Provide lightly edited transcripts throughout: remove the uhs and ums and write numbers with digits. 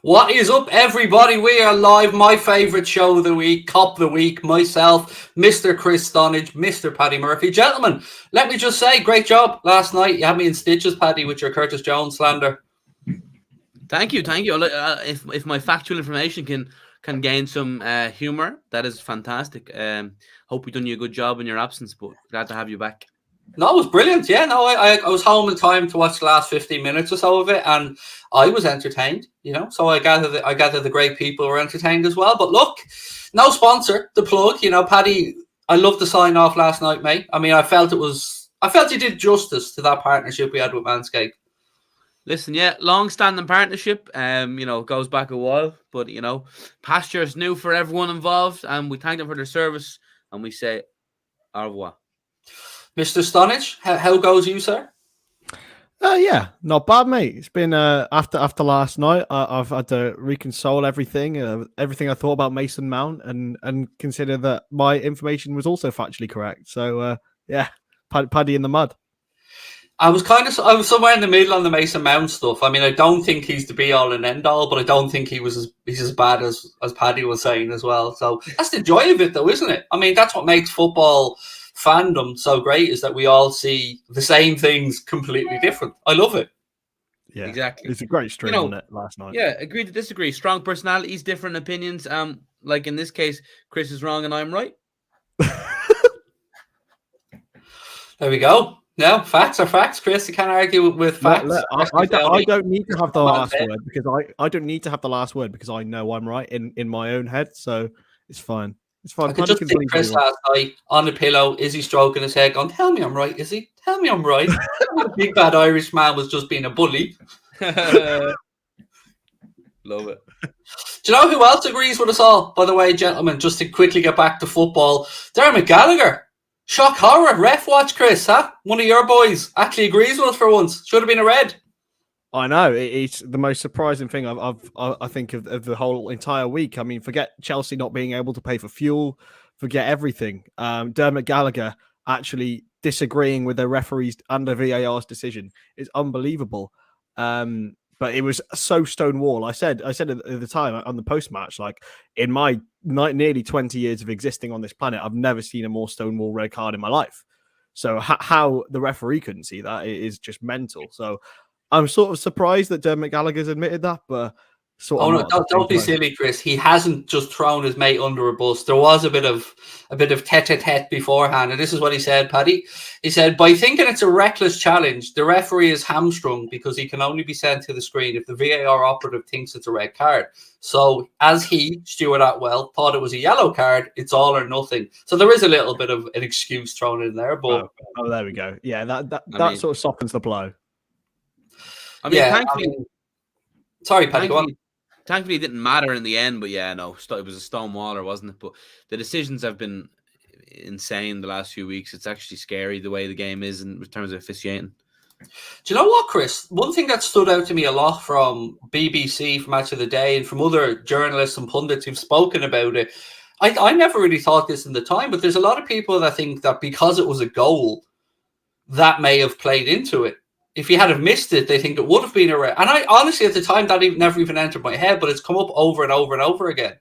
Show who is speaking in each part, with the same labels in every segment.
Speaker 1: What is up, everybody? We are live. My favourite show of the week, Cop of the Week. Myself, Mr. Chris Stonadge, Mr. Paddy Murphy. Gentlemen, let me just say, great job last night. You had me in stitches, Paddy, with your Curtis Jones slander.
Speaker 2: Thank you. If my factual information can gain some humour, that is fantastic. Hope we done you a good job in your absence, but glad to have you back.
Speaker 1: No, it was brilliant. Yeah, no, I was home in time to watch the last 15 minutes or so of it, and I was entertained, so I gather the great people were entertained as well. But look, no sponsor, the plug, Paddy, I loved the sign off last night, mate. I mean, I felt you did justice to that partnership we had with Manscaped.
Speaker 2: Listen, yeah, long-standing partnership, goes back a while, but, pasture is new for everyone involved, and we thank them for their service, and we say au revoir.
Speaker 1: Mr. Stonadge, how goes you, sir?
Speaker 3: Yeah, not bad, mate. It's been after last night. I've had to reconcile everything I thought about Mason Mount, and consider that my information was also factually correct. So yeah, Paddy in the mud.
Speaker 1: I was somewhere in the middle on the Mason Mount stuff. I mean, I don't think he's the be all and end all, but I don't think he's as bad as Paddy was saying as well. So that's the joy of it, though, isn't it? I mean, that's what makes football fandom so great, is that we all see the same things completely different. I love it.
Speaker 3: Yeah,
Speaker 2: exactly.
Speaker 3: It's a great stream on it last night.
Speaker 2: Yeah, agree to disagree. Strong personalities, different opinions. Like in this case, Chris is wrong and I'm right.
Speaker 1: There we go. No, facts are facts, Chris. You can't argue with facts.
Speaker 3: I don't need to have the last word because I don't need to have the last word because I know I'm right in my own head. So it's fine. It's fine.
Speaker 1: I could just see Chris last night on the pillow. Is he stroking his head going, tell me I'm right, is he? Tell me I'm right. The big bad Irish man was just being a bully.
Speaker 2: Love it.
Speaker 1: Do you know who else agrees with us all, by the way, gentlemen? Just to quickly get back to football. Dermot Gallagher. Shock horror. Ref watch, Chris, huh? One of your boys actually agrees with us for once. Should have been a red.
Speaker 3: I know. It's the most surprising thing I think of the whole entire week. I mean, forget Chelsea not being able to pay for fuel, forget everything. Dermot Gallagher actually disagreeing with the referees under VAR's decision is unbelievable. But it was so stonewall. I said at the time on the post-match, like, in my nearly 20 years of existing on this planet, I've never seen a more stonewall red card in my life. So how the referee couldn't see that is just mental. So I'm sort of surprised that Dermot Gallagher's admitted that, but
Speaker 1: don't be silly, Chris. He hasn't just thrown his mate under a bus. There was a bit of tete-a-tete beforehand, and this is what he said, Paddy. He said, by thinking it's a reckless challenge, the referee is hamstrung because he can only be sent to the screen if the VAR operative thinks it's a red card. So as he, Stuart Atwell, thought it was a yellow card, it's all or nothing. So there is a little bit of an excuse thrown in there, but
Speaker 3: there we go. Yeah, that sort of softens the blow.
Speaker 2: I mean, thankfully,
Speaker 1: sorry, Paddy, go on.
Speaker 2: Thankfully, it didn't matter in the end, but yeah, no, it was a stonewaller, wasn't it? But the decisions have been insane the last few weeks. It's actually scary the way the game is in terms of officiating.
Speaker 1: Do you know what, Chris? One thing that stood out to me a lot from BBC, from Match of the Day, and from other journalists and pundits who've spoken about it, I never really thought this in the time, but there's a lot of people that think that because it was a goal, that may have played into it. If you had have missed it, they think it would have been a red. And I honestly, at the time, that never even entered my head, but it's come up over and over and over again.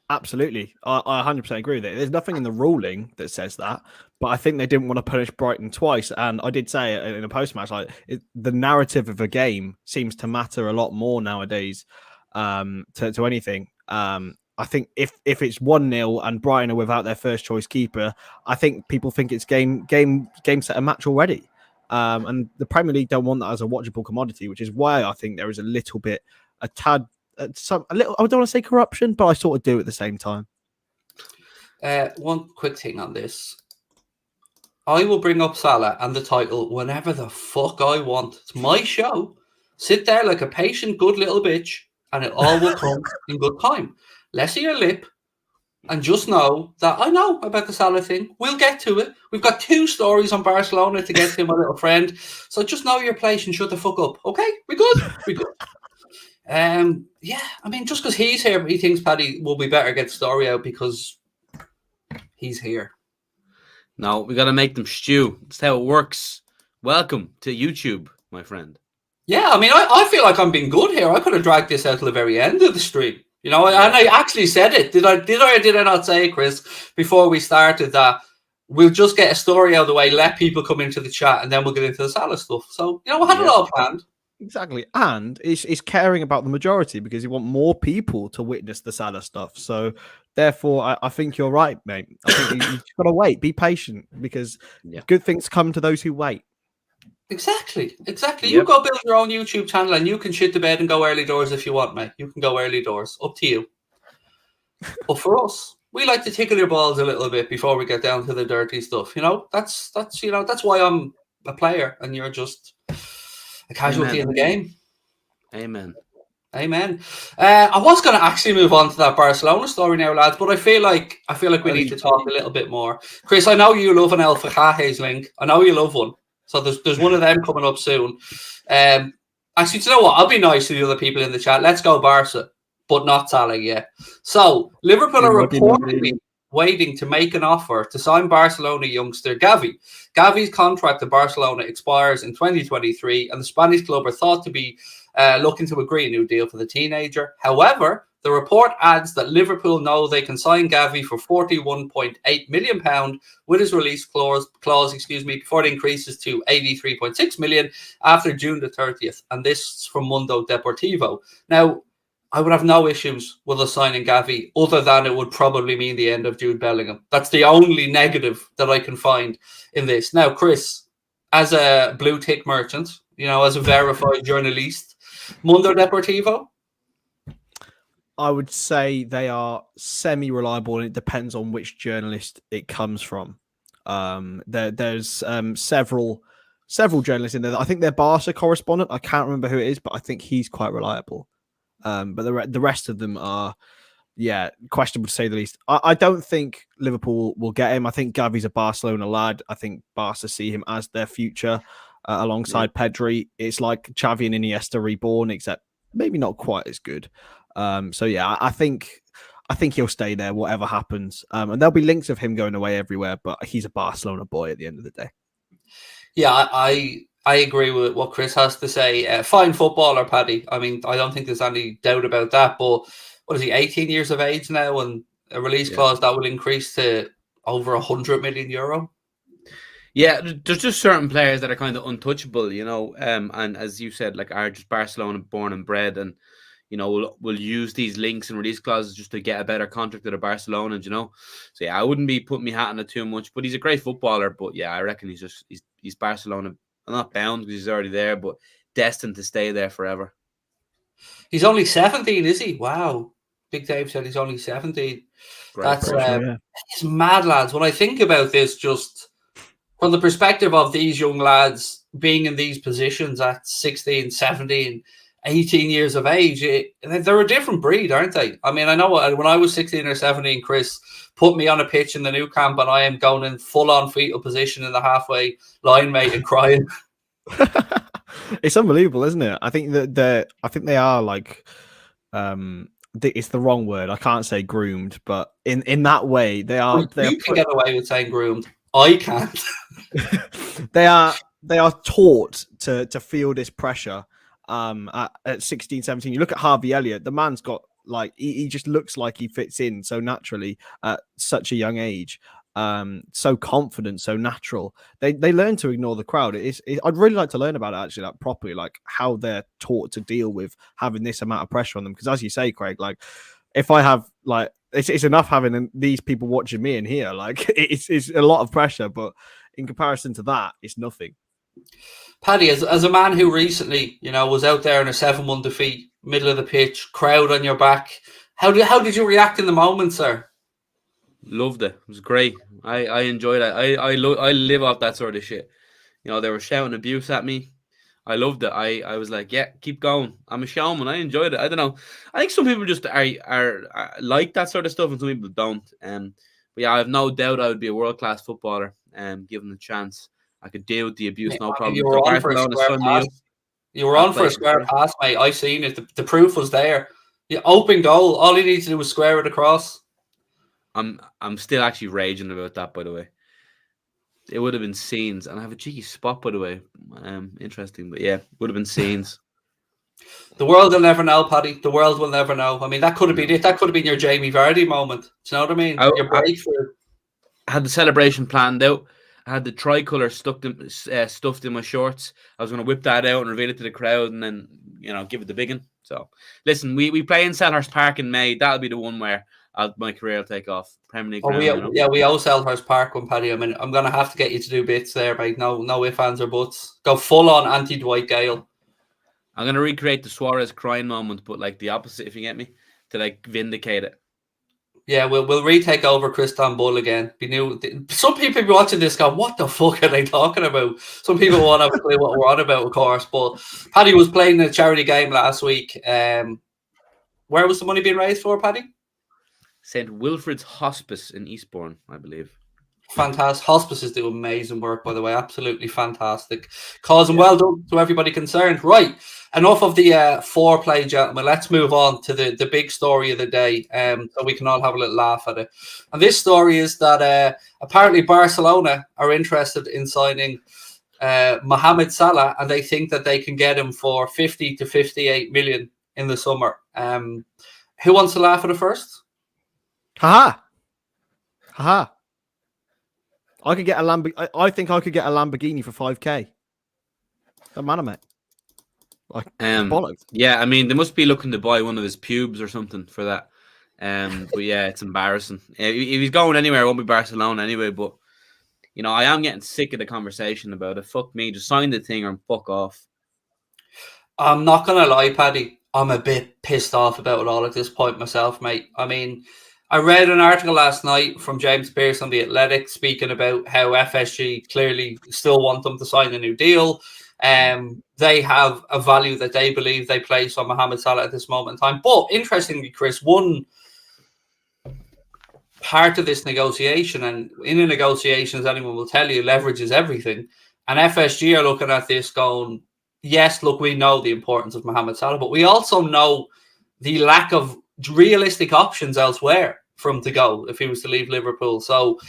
Speaker 3: Absolutely. I 100% agree with it. There's nothing in the ruling that says that, but I think they didn't want to punish Brighton twice. And I did say in a post-match, the narrative of a game seems to matter a lot more nowadays to anything. I think if it's 1-0 and Brighton are without their first choice keeper, I think people think it's game set a match already. And the Premier League don't want that as a watchable commodity, which is why I think there is a little bit, I don't want to say corruption, but I sort of do at the same time.
Speaker 1: One quick thing on this. I will bring up Salah and the title whenever the fuck I want. It's my show. Sit there like a patient, good little bitch, and it all will come in good time. Less of your lip. And just know that I know about the Salah thing. We'll get to it. We've got 2 stories on Barcelona to get to, my little friend. So just know your place and shut the fuck up. Okay? We good? We good. Yeah, I mean, just because he's here, he thinks Paddy will be better get the story out because he's here.
Speaker 2: No, we got to make them stew. That's how it works. Welcome to YouTube, my friend.
Speaker 1: Yeah, I mean, I feel like I'm being good here. I could have dragged this out to the very end of the stream. You know, and I actually said it. Did I or did I not say, Chris, before we started that we'll just get a story out of the way, let people come into the chat, and then we'll get into the Salah stuff. So, you know, we had it all planned.
Speaker 3: Exactly. And it's caring about the majority because you want more people to witness the Salah stuff. So therefore, I think you're right, mate. I think you've got to wait. Be patient because good things come to those who wait.
Speaker 1: Exactly. You go build your own YouTube channel and you can shit the bed and go early doors if you want, mate. You can go early doors. Up to you. But for us, we like to tickle your balls a little bit before we get down to the dirty stuff. You know, that's why I'm a player and you're just a casualty in the game.
Speaker 2: Amen.
Speaker 1: I was going to actually move on to that Barcelona story now, lads, but I feel like we need to talk a little bit more. Chris, I know you love an El Fajajes link. I know you love one. So there's one of them coming up soon. Actually, you know what? I'll be nice to the other people in the chat. Let's go Barca, but not Salah yet. So Liverpool are reportedly waiting to make an offer to sign Barcelona youngster Gavi. Gavi's contract at Barcelona expires in 2023, and the Spanish club are thought to be looking to agree a new deal for the teenager. However, the report adds that Liverpool know they can sign Gavi for £41.8 million with his release clause, before it increases to £83.6 million after June the 30th. And this is from Mundo Deportivo. Now, I would have no issues with us signing Gavi, other than it would probably mean the end of Jude Bellingham. That's the only negative that I can find in this. Now, Chris, as a blue tick merchant, you know, as a verified journalist, Mundo Deportivo?
Speaker 3: I would say they are semi-reliable, and it depends on which journalist it comes from. There's several journalists in there. I think they're Barca correspondent. I can't remember who it is, but I think he's quite reliable. But the rest of them are, questionable to say the least. I don't think Liverpool will get him. I think Gavi's a Barcelona lad. I think Barca see him as their future alongside Pedri. It's like Xavi and Iniesta reborn, except maybe not quite as good. I think he'll stay there, whatever happens. And there'll be links of him going away everywhere, but he's a Barcelona boy at the end of the day.
Speaker 1: Yeah, I agree with what Chris has to say. Fine footballer, Paddy. I mean, I don't think there's any doubt about that. But what is he, 18 years of age now? And a release clause that will increase to over €100 million.
Speaker 2: Yeah, there's just certain players that are kind of untouchable, you know. And as you said, like, are just Barcelona born and bred, and you know, we'll use these links and release clauses just to get a better contract at a Barcelona, you know. So yeah, I wouldn't be putting my hat on it too much. But he's a great footballer. But yeah, I reckon he's Barcelona. I'm not bound because he's already there, but destined to stay there forever.
Speaker 1: He's only 17, is he? Wow. Big Dave said he's only 17. That's it's mad, lads. When I think about this, just from the perspective of these young lads being in these positions at 16, 17, 18 years of age, they're a different breed, aren't they? I mean, I know when I was 16 or 17, Chris put me on a pitch in the new camp and I am going in full-on fetal position in the halfway line, mate, and crying.
Speaker 3: It's unbelievable, isn't it? I think that they are like, it's the wrong word. I can't say groomed, but in that way, they are.
Speaker 1: You can get away with saying groomed. I can't.
Speaker 3: They are taught to feel this pressure. At 16, 17, you look at Harvey Elliott. The man's got like he just looks like he fits in so naturally at such a young age. So confident, so natural. They learn to ignore the crowd. I'd really like to learn about it actually, like properly, like how they're taught to deal with having this amount of pressure on them. Because as you say, Craig, like if I have like it's enough having these people watching me in here. Like it's a lot of pressure, but in comparison to that, it's nothing.
Speaker 1: Paddy, as a man who recently, you know, was out there in a 7-1 defeat, middle of the pitch, crowd on your back, how did you react in the moment, sir?
Speaker 2: Loved it. It was great. I enjoyed it. I live off that sort of shit. You know, they were shouting abuse at me. I loved it. I was like, yeah, keep going. I'm a showman. I enjoyed it. I don't know. I think some people just are like that sort of stuff, and some people don't. But yeah, I have no doubt I would be a world-class footballer. Given the chance, I could deal with the abuse, no problem.
Speaker 1: You were on for a square pass. You were on for a square pass, mate. I seen it. The proof was there. The open goal. All you need to do was square it across.
Speaker 2: I'm still actually raging about that, by the way. It would have been scenes, and I have a cheeky spot, by the way. Interesting, but yeah, would have been scenes.
Speaker 1: The world will never know, Paddy. The world will never know. I mean, that could have been
Speaker 2: No.
Speaker 1: it. That could have been your Jamie Vardy moment. Do you know what I mean? Your breakthrough.
Speaker 2: I had the celebration planned out. I had the tricolour stuffed in my shorts. I was going to whip that out and reveal it to the crowd, and then give it the big one. So listen, we play in Selhurst Park in May. That'll be the one where my career will take off. Premier League.
Speaker 1: We owe Selhurst Park one, Paddy. I mean, I'm going to have to get you to do bits there, mate. No ifs, ands, or buts. Go full on anti-Dwight Gale.
Speaker 2: I'm going to recreate the Suarez crying moment, but like the opposite, if you get me, to like vindicate it.
Speaker 1: Yeah, we'll retake over Christian Bull again. Some people be watching this go, what the fuck are they talking about? Some people won't have a clue what we're on about, of course. But Paddy was playing a charity game last week. Where was the money being raised for, Paddy?
Speaker 2: St. Wilfrid's Hospice in Eastbourne, I believe.
Speaker 1: Fantastic. Hospices do amazing work, by the way. Absolutely fantastic cause, and well done to everybody concerned. Right, enough of the foreplay, gentlemen. Let's move on to the big story of the day, so we can all have a little laugh at it. And this story is that apparently Barcelona are interested in signing Mohamed Salah, and they think that they can get him for 50 to 58 million in the summer. Who wants to laugh at it first?
Speaker 3: Haha. I could get a Lamborghini. I think I could get a Lamborghini for 5k. Don't matter, mate. Like bollocks.
Speaker 2: Yeah, I mean, they must be looking to buy one of his pubes or something for that. But yeah, it's embarrassing. If he's going anywhere, it won't be Barcelona anyway. But I am getting sick of the conversation about it. Fuck me, just sign the thing or fuck off.
Speaker 1: I'm not gonna lie, Paddy. I'm a bit pissed off about it all at this point myself, mate. I mean, I read an article last night from James Pearce on The Athletic speaking about how FSG clearly still want them to sign a new deal. They have a value that they believe they place on Mohamed Salah at this moment in time. But interestingly, Chris, one part of this negotiation, and in a negotiation, as anyone will tell you, leverage is everything. And FSG are looking at this going, yes, look, we know the importance of Mohamed Salah, but we also know the lack of realistic options elsewhere for him to go if he was to leave Liverpool. So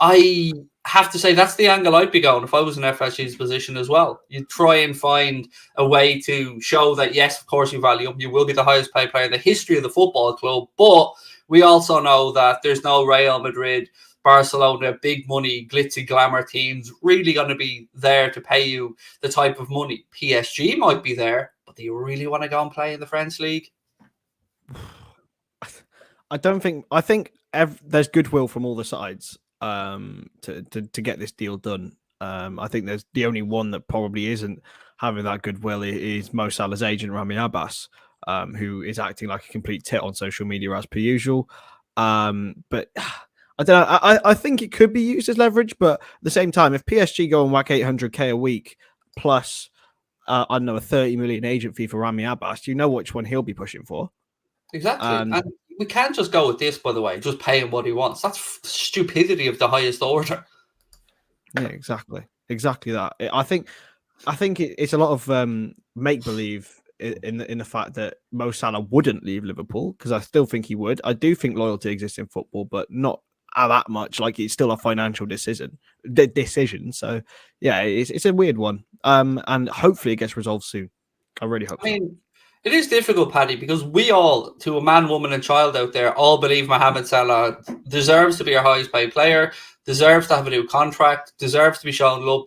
Speaker 1: I have to say that's the angle I'd be going if I was in FSG's position as well. You try and find a way to show that, yes, of course you value him. You will be the highest paid player in the history of the football club. But we also know that there's no Real Madrid, Barcelona, big money, glitzy glamour teams really going to be there to pay you the type of money. PSG might be there, but do you really want to go and play in the French league?
Speaker 3: I think there's goodwill from all the sides to get this deal done. I think there's the only one that probably isn't having that goodwill is Mo Salah's agent, Rami Abbas, who is acting like a complete tit on social media as per usual. But I don't know. I think it could be used as leverage, but at the same time, if PSG go and whack 800k a week plus, I don't know, a 30 million agent fee for Rami Abbas, you know which one he'll be pushing for.
Speaker 1: Exactly. And we can't just go with this, by the way, just pay him what he wants. That's stupidity of the highest order.
Speaker 3: Yeah, exactly that. I think it's a lot of make-believe in the fact that Mo Salah wouldn't leave Liverpool, because I still think he would. I do think loyalty exists in football, but not that much. Like, it's still a financial decision. So yeah, it's a weird one. And hopefully it gets resolved soon. I really hope.
Speaker 1: It is difficult, Paddy, because we all, to a man, woman, and child out there, all believe Mohamed Salah deserves to be our highest paid player, deserves to have a new contract, deserves to be shown love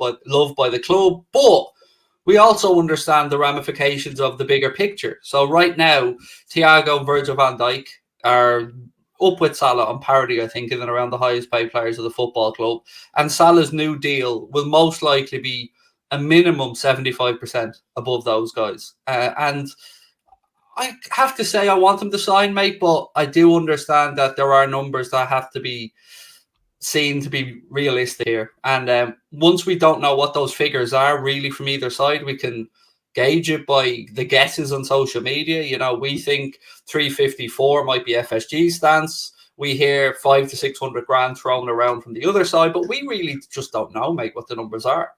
Speaker 1: by the club. But we also understand the ramifications of the bigger picture. So right now, Thiago and Virgil van Dijk are up with Salah on parity, I think, in and around the highest paid players of the football club. And Salah's new deal will most likely be a minimum 75% above those guys. And I have to say I want him to sign, mate, but I do understand that there are numbers that have to be seen to be realistic here. And once we don't know what those figures are really from either side, we can gauge it by the guesses on social media. We think 354 might be FSG's stance. We hear 500 to 600 grand thrown around from the other side, but we really just don't know, mate, what the numbers are.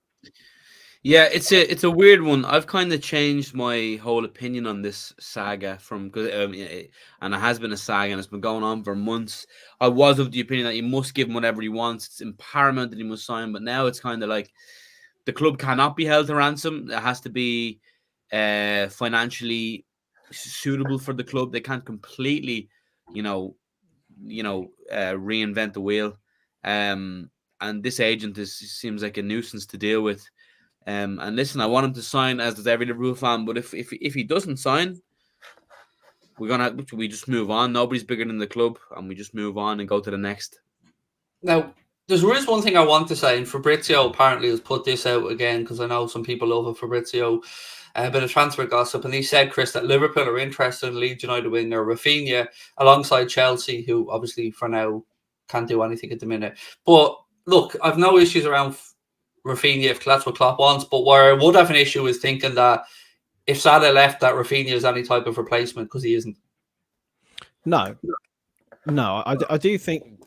Speaker 2: Yeah, it's a weird one. I've kind of changed my whole opinion on this saga from because and it has been a saga and it's been going on for months. I was of the opinion that you must give him whatever he wants. It's paramount that he must sign, but now it's kind of like the club cannot be held to ransom. It has to be financially suitable for the club. They can't completely, reinvent the wheel. And this agent seems like a nuisance to deal with. And listen, I want him to sign, as does every Liverpool fan. But if he doesn't sign, we just move on. Nobody's bigger than the club, and we just move on and go to the next.
Speaker 1: Now, there is one thing I want to say, and Fabrizio apparently has put this out again because I know some people love it, Fabrizio, a bit of transfer gossip, and he said, Chris, that Liverpool are interested in Leeds United winger Rafinha alongside Chelsea, who obviously for now can't do anything at the minute. But look, I've no issues around Rafinha if that's what Klopp wants, but where I would have an issue is thinking that if Salah left, that Rafinha is any type of replacement, because he isn't.
Speaker 3: No, I do think.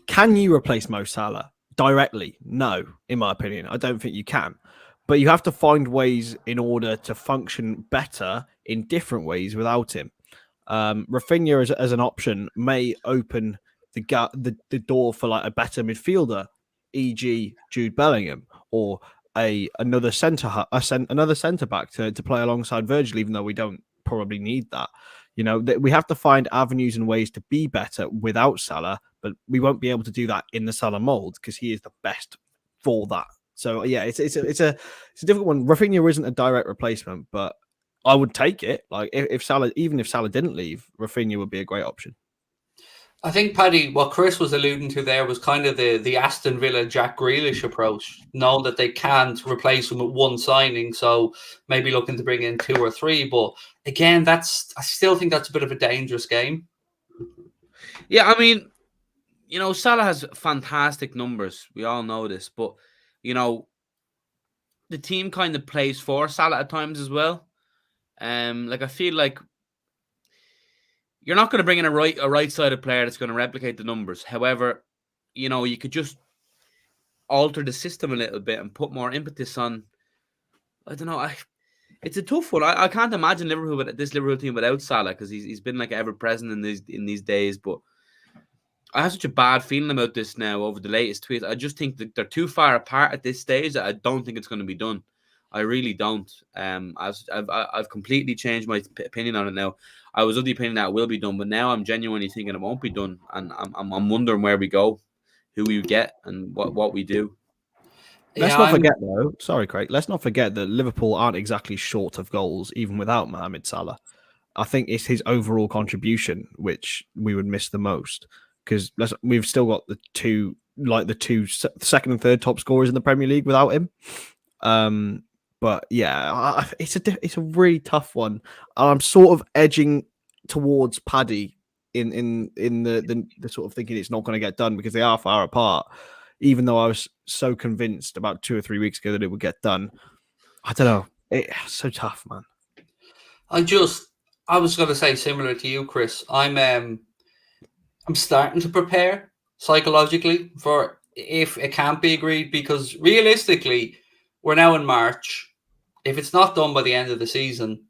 Speaker 3: Can you replace Mo Salah directly? No, in my opinion, I don't think you can. But you have to find ways in order to function better in different ways without him. Rafinha as an option may open the door for like a better midfielder, e.g., Jude Bellingham, or another centre back to play alongside Virgil, even though we don't probably need that. We have to find avenues and ways to be better without Salah, but we won't be able to do that in the Salah mold because he is the best for that. So yeah, it's a difficult one. Rafinha isn't a direct replacement, but I would take it. Like if Salah didn't leave, Rafinha would be a great option.
Speaker 1: I think, Paddy, what Chris was alluding to there was kind of the Aston Villa Jack Grealish approach, knowing that they can't replace him with one signing, so maybe looking to bring in 2 or 3. But again, I still think that's a bit of a dangerous game.
Speaker 2: Yeah, I mean, Salah has fantastic numbers. We all know this, but the team kind of plays for Salah at times as well. I feel like you're not going to bring in a right-sided player that's going to replicate the numbers. However, you could just alter the system a little bit and put more impetus on. I don't know. It's a tough one. I can't imagine this Liverpool team without Salah because he's been like ever present in these days. But I have such a bad feeling about this now over the latest tweets. I just think that they're too far apart at this stage. I don't think it's going to be done. I really don't. I've completely changed my opinion on it now. I was of the opinion that it will be done, but now I'm genuinely thinking it won't be done, and I'm wondering where we go, who we get, and what we do.
Speaker 3: Let's not forget, though. Sorry, Craig. Let's not forget that Liverpool aren't exactly short of goals, even without Mohamed Salah. I think it's his overall contribution which we would miss the most, because we've still got the two second and third top scorers in the Premier League without him. But yeah, it's a really tough one. I'm sort of edging towards Paddy in the sort of thinking it's not going to get done because they are far apart. Even though I was so convinced about 2 or 3 weeks ago that it would get done, I don't know. It's so tough, man.
Speaker 1: I was going to say similar to you, Chris. I'm starting to prepare psychologically for if it can't be agreed, because realistically, we're now in March. If it's not done by the end of the season,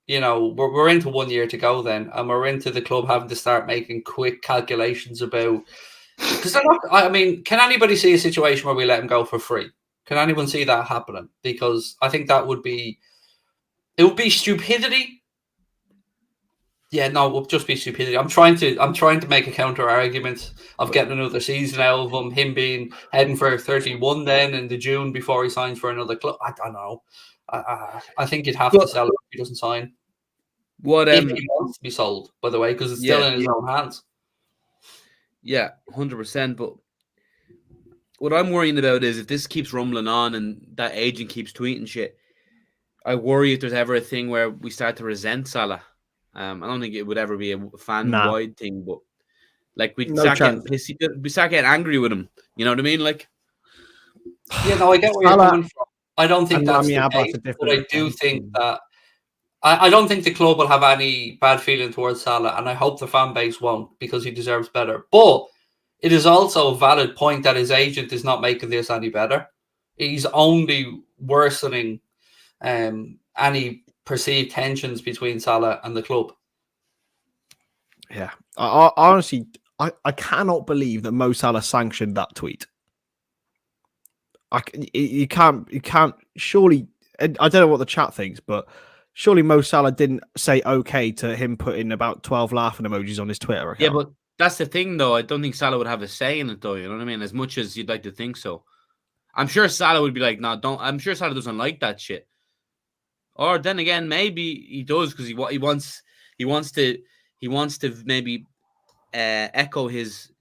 Speaker 1: we're into 1 year to go then, and we're into the club having to start making quick calculations about, because can anybody see a situation where we let him go for free? Can anyone see that happening? Because I think it would be stupidity. Yeah, no, it would just be stupidity. I'm trying to make a counter argument of getting another season out of him heading for 31 then in the June before he signs for another club. I don't know. I think you'd have to sell it if he doesn't sign. If he wants to be sold, by the way, because it's still in his own hands.
Speaker 2: Yeah, 100%. But what I'm worrying about is if this keeps rumbling on and that agent keeps tweeting shit, I worry if there's ever a thing where we start to resent Salah. I don't think it would ever be a fan-wide thing, but we start getting pissy, we start getting angry with him. You know what I mean?
Speaker 1: Yeah, no, I get where you're coming from. I don't think that's the case, but I do think that I don't think the club will have any bad feeling towards Salah, and I hope the fan base won't, because he deserves better. But it is also a valid point that his agent is not making this any better. He's only worsening any perceived tensions between Salah and the club.
Speaker 3: Yeah, I honestly, I cannot believe that Mo Salah sanctioned that tweet. You can't surely. I don't know what the chat thinks, but surely Mo Salah didn't say okay to him putting about 12 laughing emojis on his Twitter account.
Speaker 2: Yeah, but that's the thing, though. I don't think Salah would have a say in it, though. You know what I mean? As much as you'd like to think so, I'm sure Salah would be like, "No, don't." I'm sure Salah doesn't like that shit. Or then again, maybe he does because he wants to maybe echo his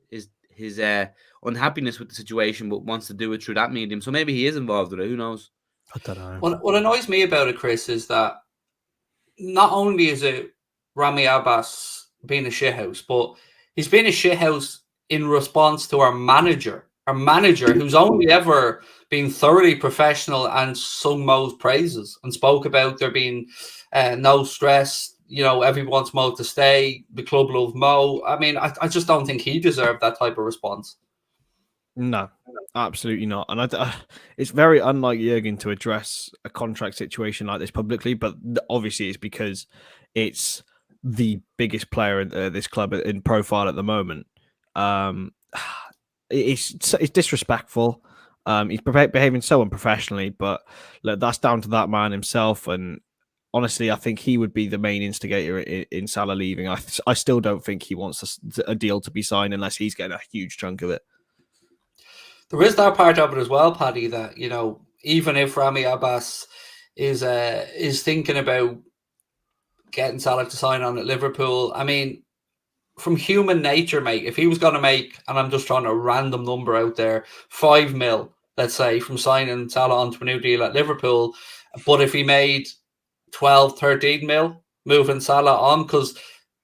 Speaker 2: unhappiness with the situation, but wants to do it through that medium. So maybe he is involved with it. Who knows?
Speaker 3: I don't know.
Speaker 1: What annoys me about it, Chris, is that not only is it Rami Abbas being a shithouse, but he's been a shithouse in response to our manager who's only ever been thoroughly professional and sung Mo's praises and spoke about there being no stress. You know, everyone wants Mo to stay. The club love Mo. I mean, I just don't think he deserved that type of response.
Speaker 3: No, absolutely not. And it's very unlike Jurgen to address a contract situation like this publicly, but obviously it's because it's the biggest player in this club in profile at the moment. It's disrespectful. He's behaving so unprofessionally, but look, that's down to that man himself. And honestly, I think he would be the main instigator in Salah leaving. I still don't think he wants a deal to be signed unless he's getting a huge chunk of it.
Speaker 1: There is that part of it as well, Paddy, that, you know, even if Rami Abbas is thinking about getting Salah to sign on at Liverpool, I mean, from human nature, mate, if he was going to make, and I'm just throwing a random number out there, 5 mil, let's say, from signing Salah onto a new deal at Liverpool, but if he made 12, 13 mil moving Salah on, because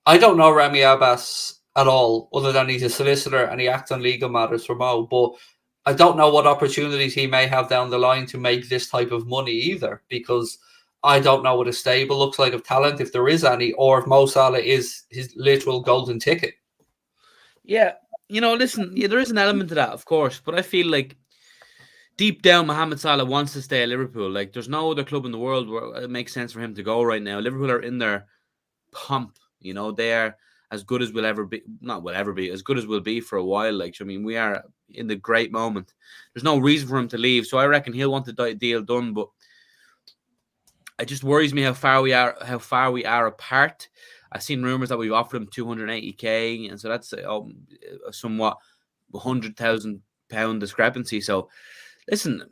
Speaker 1: I don't know Rami Abbas at all, other than he's a solicitor and he acts on legal matters for Mo, but I don't know what opportunities he may have down the line to make this type of money either, because I don't know what a stable looks like of talent, if there is any, or if Mo Salah is his literal golden ticket.
Speaker 2: Yeah, you know, listen, yeah, there is an element to that, of course, but I feel like deep down, Mohamed Salah wants to stay at Liverpool. Like, there's no other club in the world where it makes sense for him to go right now. Liverpool are in their pump, you know, they are as good as we'll ever be, not will ever be, as good as we'll be for a while. Like, I mean, we are in the great moment. There's no reason for him to leave, so I reckon he'll want the deal done, but it just worries me how far we are apart. I've seen rumors that we've offered him 280k, and so that's a somewhat £100,000 discrepancy. So, listen,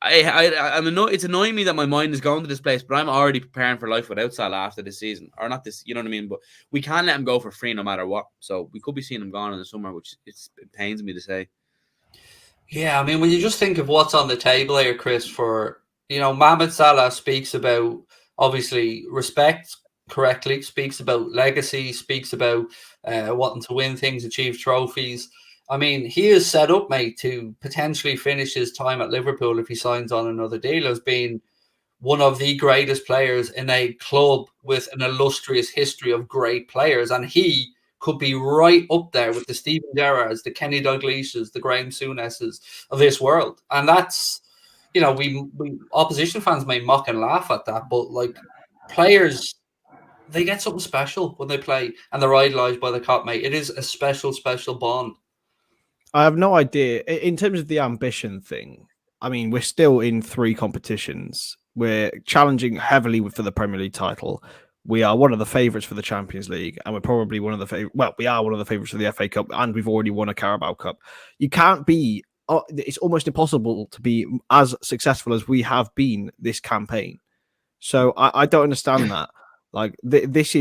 Speaker 2: I'm annoyed. It's annoying me that my mind is going to this place, but I'm already preparing for life without Salah after this season, or not this. You know what I mean? But we can't let him go for free no matter what. So we could be seeing him gone in the summer, which it pains me to say.
Speaker 1: Yeah, I mean, when you just think of what's on the table here, Chris, for, you know, Mohamed Salah speaks about, obviously, respect correctly, speaks about legacy, speaks about wanting to win things, achieve trophies. I mean, he is set up, mate, to potentially finish his time at Liverpool if he signs on another deal as being one of the greatest players in a club with an illustrious history of great players. And he could be right up there with the Steven Gerrards, the Kenny Dalglishes, the Graham Souness's of this world. And that's, you know, we opposition fans may mock and laugh at that, but like, players, they get something special when they play and they're idolised by the cop, mate. It is a special, special bond.
Speaker 3: I have no idea. In terms of the ambition thing, I mean, we're still in 3 competitions. We're challenging heavily for the Premier League title. We are one of the favourites for the Champions League, and we're probably one of the we are one of the favourites for the FA Cup, and we've already won a Carabao Cup. You can't be. It's almost impossible to be as successful as we have been this campaign. So I don't understand that. Like this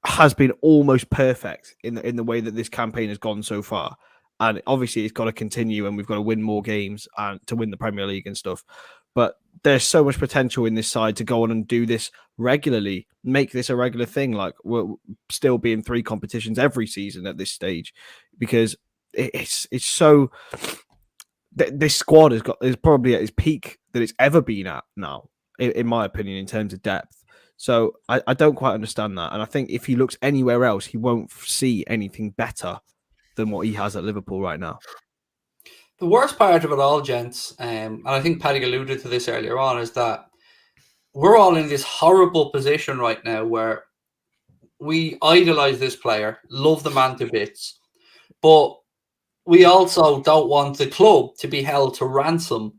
Speaker 3: has been almost perfect in the way that this campaign has gone so far. And obviously, it's got to continue, and we've got to win more games and to win the Premier League and stuff. But there's so much potential in this side to go on and do this regularly, make this a regular thing. Like we'll still be in 3 competitions every season at this stage, because it's so. This squad is probably at its peak that it's ever been at now, in my opinion, in terms of depth. So I don't quite understand that, and I think if he looks anywhere else, he won't see anything better than what he has at Liverpool right now.
Speaker 1: The worst part of it all, gents, and I think Paddy alluded to this earlier on, is that we're all in this horrible position right now where we idolize this player, love the man to bits, but we also don't want the club to be held to ransom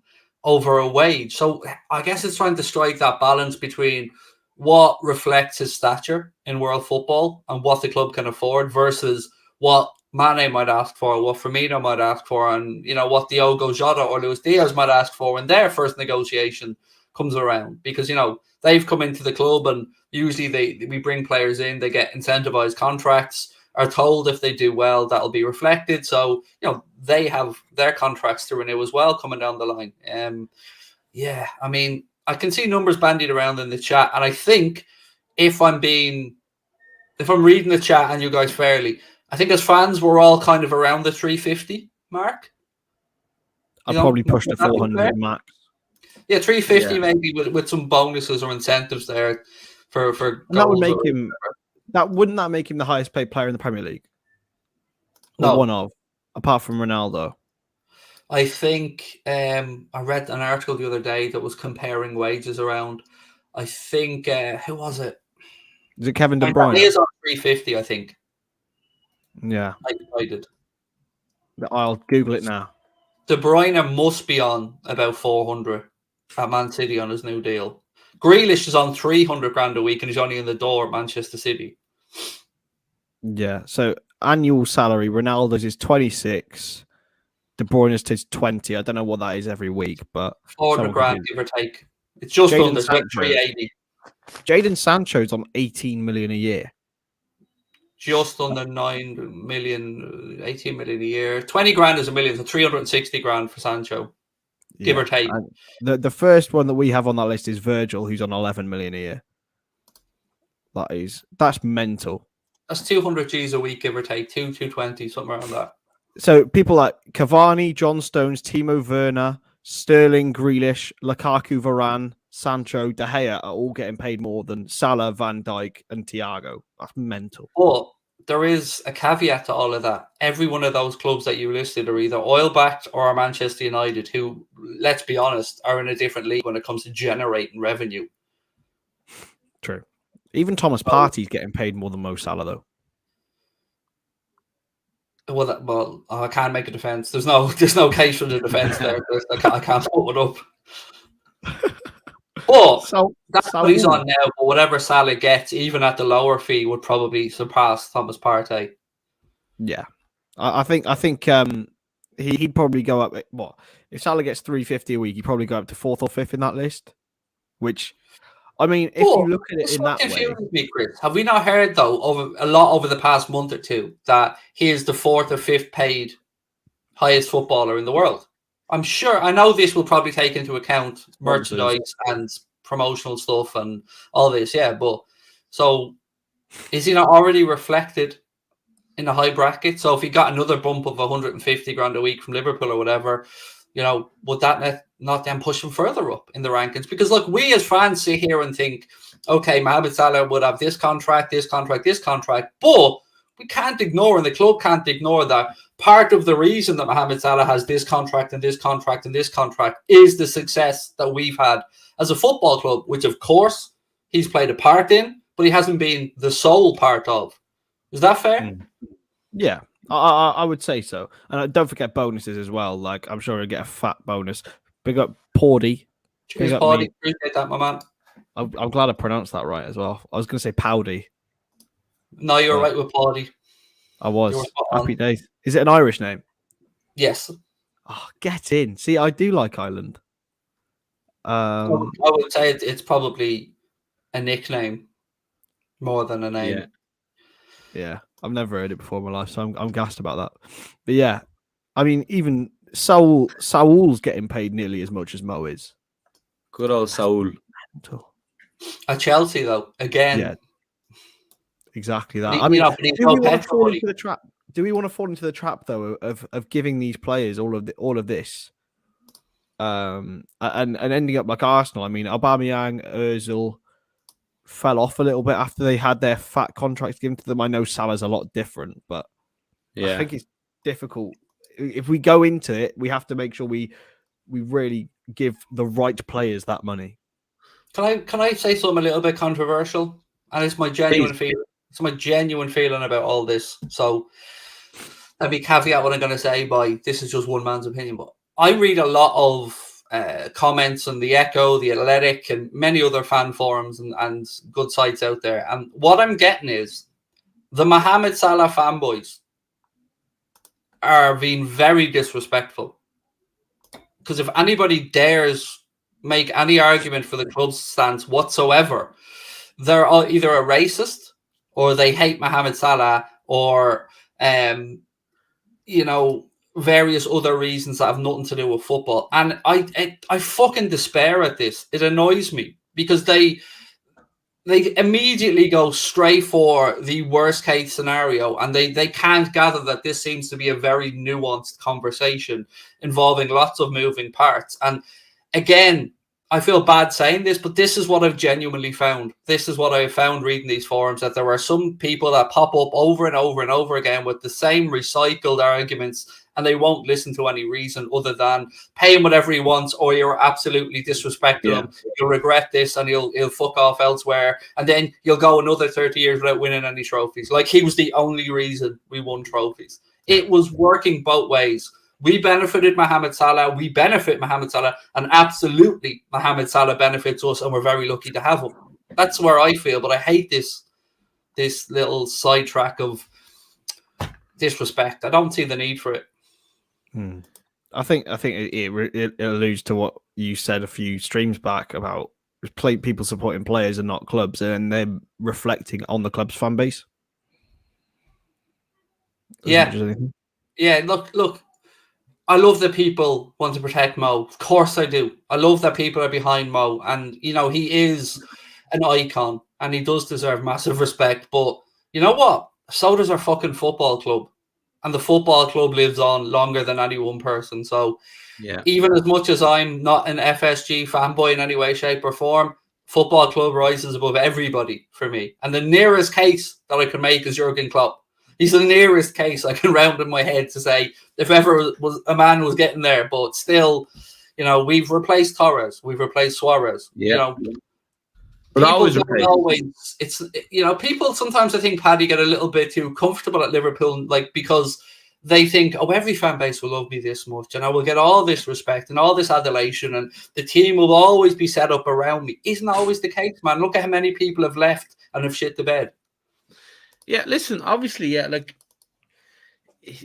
Speaker 1: over a wage. So I guess it's trying to strike that balance between what reflects his stature in world football and what the club can afford versus what Mane might ask for, what Firmino might ask for, and what Diogo Jota or Luis Diaz might ask for when their first negotiation comes around. Because they've come into the club, and usually we bring players in, they get incentivized contracts, are told if they do well that'll be reflected. So they have their contracts to renew as well coming down the line. Yeah, I mean, I can see numbers bandied around in the chat, and I think if I'm reading the chat and you guys fairly, I think as fans we're all kind of around the 350 mark.
Speaker 3: I'd probably push the 400 max.
Speaker 1: Yeah, 350 maybe with some bonuses or incentives there for
Speaker 3: and that would make him. Wouldn't that make him the highest paid player in the Premier League?
Speaker 1: No,
Speaker 3: one of, apart from Ronaldo.
Speaker 1: I think I read an article the other day that was comparing wages around. I think who was it?
Speaker 3: Is it Kevin De Bruyne?
Speaker 1: He is on 350, I think.
Speaker 3: Yeah,
Speaker 1: I did.
Speaker 3: I'll Google it now.
Speaker 1: De Bruyne must be on about 400 at Man City on his new deal. Grealish is on 300 grand a week and he's only in the door at Manchester City.
Speaker 3: Yeah, so annual salary, Ronaldo's is 26. De Bruyne's is 20. I don't know what that is every week, but
Speaker 1: 400 grand, give or take. It's just under 380.
Speaker 3: Jadon Sancho's on 18 million a year.
Speaker 1: Just under 9 million, 18 million a year. 20 grand is a million, so 360 grand for Sancho, give or take.
Speaker 3: And the first one that we have on that list is Virgil, who's on 11 million a year. That's mental.
Speaker 1: That's 200 G's a week, give or take, 220, something around that.
Speaker 3: So people like Cavani, John Stones, Timo Werner, Sterling, Grealish, Lukaku, Varane, Sancho, De Gea are all getting paid more than Salah, Van Dijk, and Thiago. That's mental.
Speaker 1: But there is a caveat to all of that. Every one of those clubs that you listed are either oil-backed or are Manchester United, who, let's be honest, are in a different league when it comes to generating revenue.
Speaker 3: True. Even Thomas Partey's getting paid more than Mo Salah, though.
Speaker 1: Well, I can't make a defense. There's no case for the defense there. I can't put it up. But that's what he's on now. But whatever Salah gets, even at the lower fee, would probably surpass Thomas Partey.
Speaker 3: Yeah, I think he'd probably go up. What if Salah gets 350 a week? He'd probably go up to 4th or 5th in that list. Which, I mean, if you look at it in that way,
Speaker 1: me, Chris. Have we not heard though over the past month or two that he is the 4th or 5th paid highest footballer in the world? I'm sure. I know this will probably take into account merchandise and promotional stuff and all this. Yeah, but so is he not already reflected in the high bracket? So if he got another bump of 150 grand a week from Liverpool or whatever, would that not then push him further up in the rankings? Because look, we as fans sit here and think, okay, Mohamed Salah would have this contract, but we can't ignore, and the club can't ignore, that part of the reason that Mohamed Salah has this contract and this contract and this contract is the success that we've had as a football club, which of course he's played a part in, but he hasn't been the sole part of. Is that fair?
Speaker 3: Yeah, I would say so. And don't forget bonuses as well. Like, I'm sure he'll get a fat bonus. Big up Paddy.
Speaker 1: Cheers, Paddy. Appreciate that, my man.
Speaker 3: I'm glad I pronounced that right as well. I was going to say Powdy.
Speaker 1: No, you're right with Paddy.
Speaker 3: I was. Happy days. Is it an Irish name?
Speaker 1: Yes.
Speaker 3: Oh, get in. See, I do like Ireland.
Speaker 1: I would say it's probably a nickname more than a name.
Speaker 3: Yeah. I've never heard it before in my life, so I'm gassed about that. But yeah, I mean, even Saul's getting paid nearly as much as Mo is.
Speaker 2: Good old Saul.
Speaker 1: At Chelsea, though, again. Yeah.
Speaker 3: Exactly that. I mean, do we want to fall into the trap? Do we want to fall into the trap though of giving these players all of this, and ending up like Arsenal? I mean, Aubameyang, Özil fell off a little bit after they had their fat contracts given to them. I know Salah's a lot different, but I think it's difficult if we go into it, we have to make sure we really give the right players that money.
Speaker 1: Can I say something a little bit controversial? And it's my genuine feeling. It's my genuine feeling about all this. So let me caveat what I'm going to say by this is just one man's opinion. But I read a lot of comments on the Echo, the Athletic, and many other fan forums and good sites out there. And what I'm getting is the Mohamed Salah fanboys are being very disrespectful. Because if anybody dares make any argument for the club's stance whatsoever, they're either a racist or they hate Mohamed Salah or, various other reasons that have nothing to do with football. And I fucking despair at this. It annoys me because they immediately go straight for the worst case scenario, and they can't gather that this seems to be a very nuanced conversation involving lots of moving parts. And again, I feel bad saying this, but this is what I've genuinely found. This is what I found reading these forums, that there are some people that pop up over and over and over again with the same recycled arguments, and they won't listen to any reason other than pay him whatever he wants, or you're absolutely disrespecting him. You'll regret this, and he'll fuck off elsewhere, and then you'll go another 30 years without winning any trophies. Like he was the only reason we won trophies. It was working both ways. We benefited Mohamed Salah. We benefit Mohamed Salah, and absolutely Mohamed Salah benefits us, and we're very lucky to have him. That's where I feel, but I hate this little sidetrack of disrespect. I don't see the need for it.
Speaker 3: I think it alludes to what you said a few streams back about people supporting players and not clubs, and they're reflecting on the club's fan base.
Speaker 1: Yeah. Look. I love that people want to protect Mo. Of course I do. I love that people are behind Mo. And, he is an icon and he does deserve massive respect. But you know what? So does our fucking football club. And the football club lives on longer than any one person. So even as much as I'm not an FSG fanboy in any way, shape or form, football club rises above everybody for me. And the nearest case that I can make is Jurgen Klopp. He's the nearest case I can round in my head to say if ever was a man was getting there. But still, we've replaced Torres, we've replaced Suarez. But people sometimes I think Paddy get a little bit too comfortable at Liverpool, because they think, every fan base will love me this much, and I will get all this respect and all this adulation, and the team will always be set up around me. Isn't always the case, man. Look at how many people have left and have shit the bed.
Speaker 2: Yeah, listen, obviously,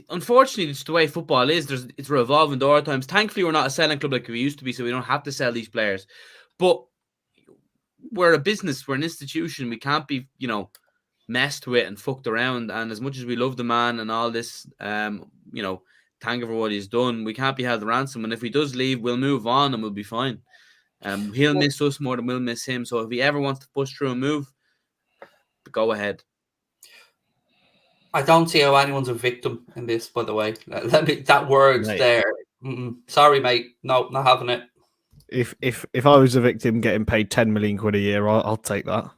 Speaker 2: unfortunately, it's the way football is. It's a revolving door at times. Thankfully, we're not a selling club like we used to be, so we don't have to sell these players. But we're a business, we're an institution. We can't be, messed with and fucked around. And as much as we love the man and all this, thank him for what he's done, we can't be held ransom. And if he does leave, we'll move on and we'll be fine. He'll miss us more than we'll miss him. So if he ever wants to push through and move, go ahead.
Speaker 1: I don't see how anyone's a victim in this, by the way. That word's mate. There. Sorry, mate. No, not having it.
Speaker 3: If I was a victim getting paid 10 million quid a year, I'll take that.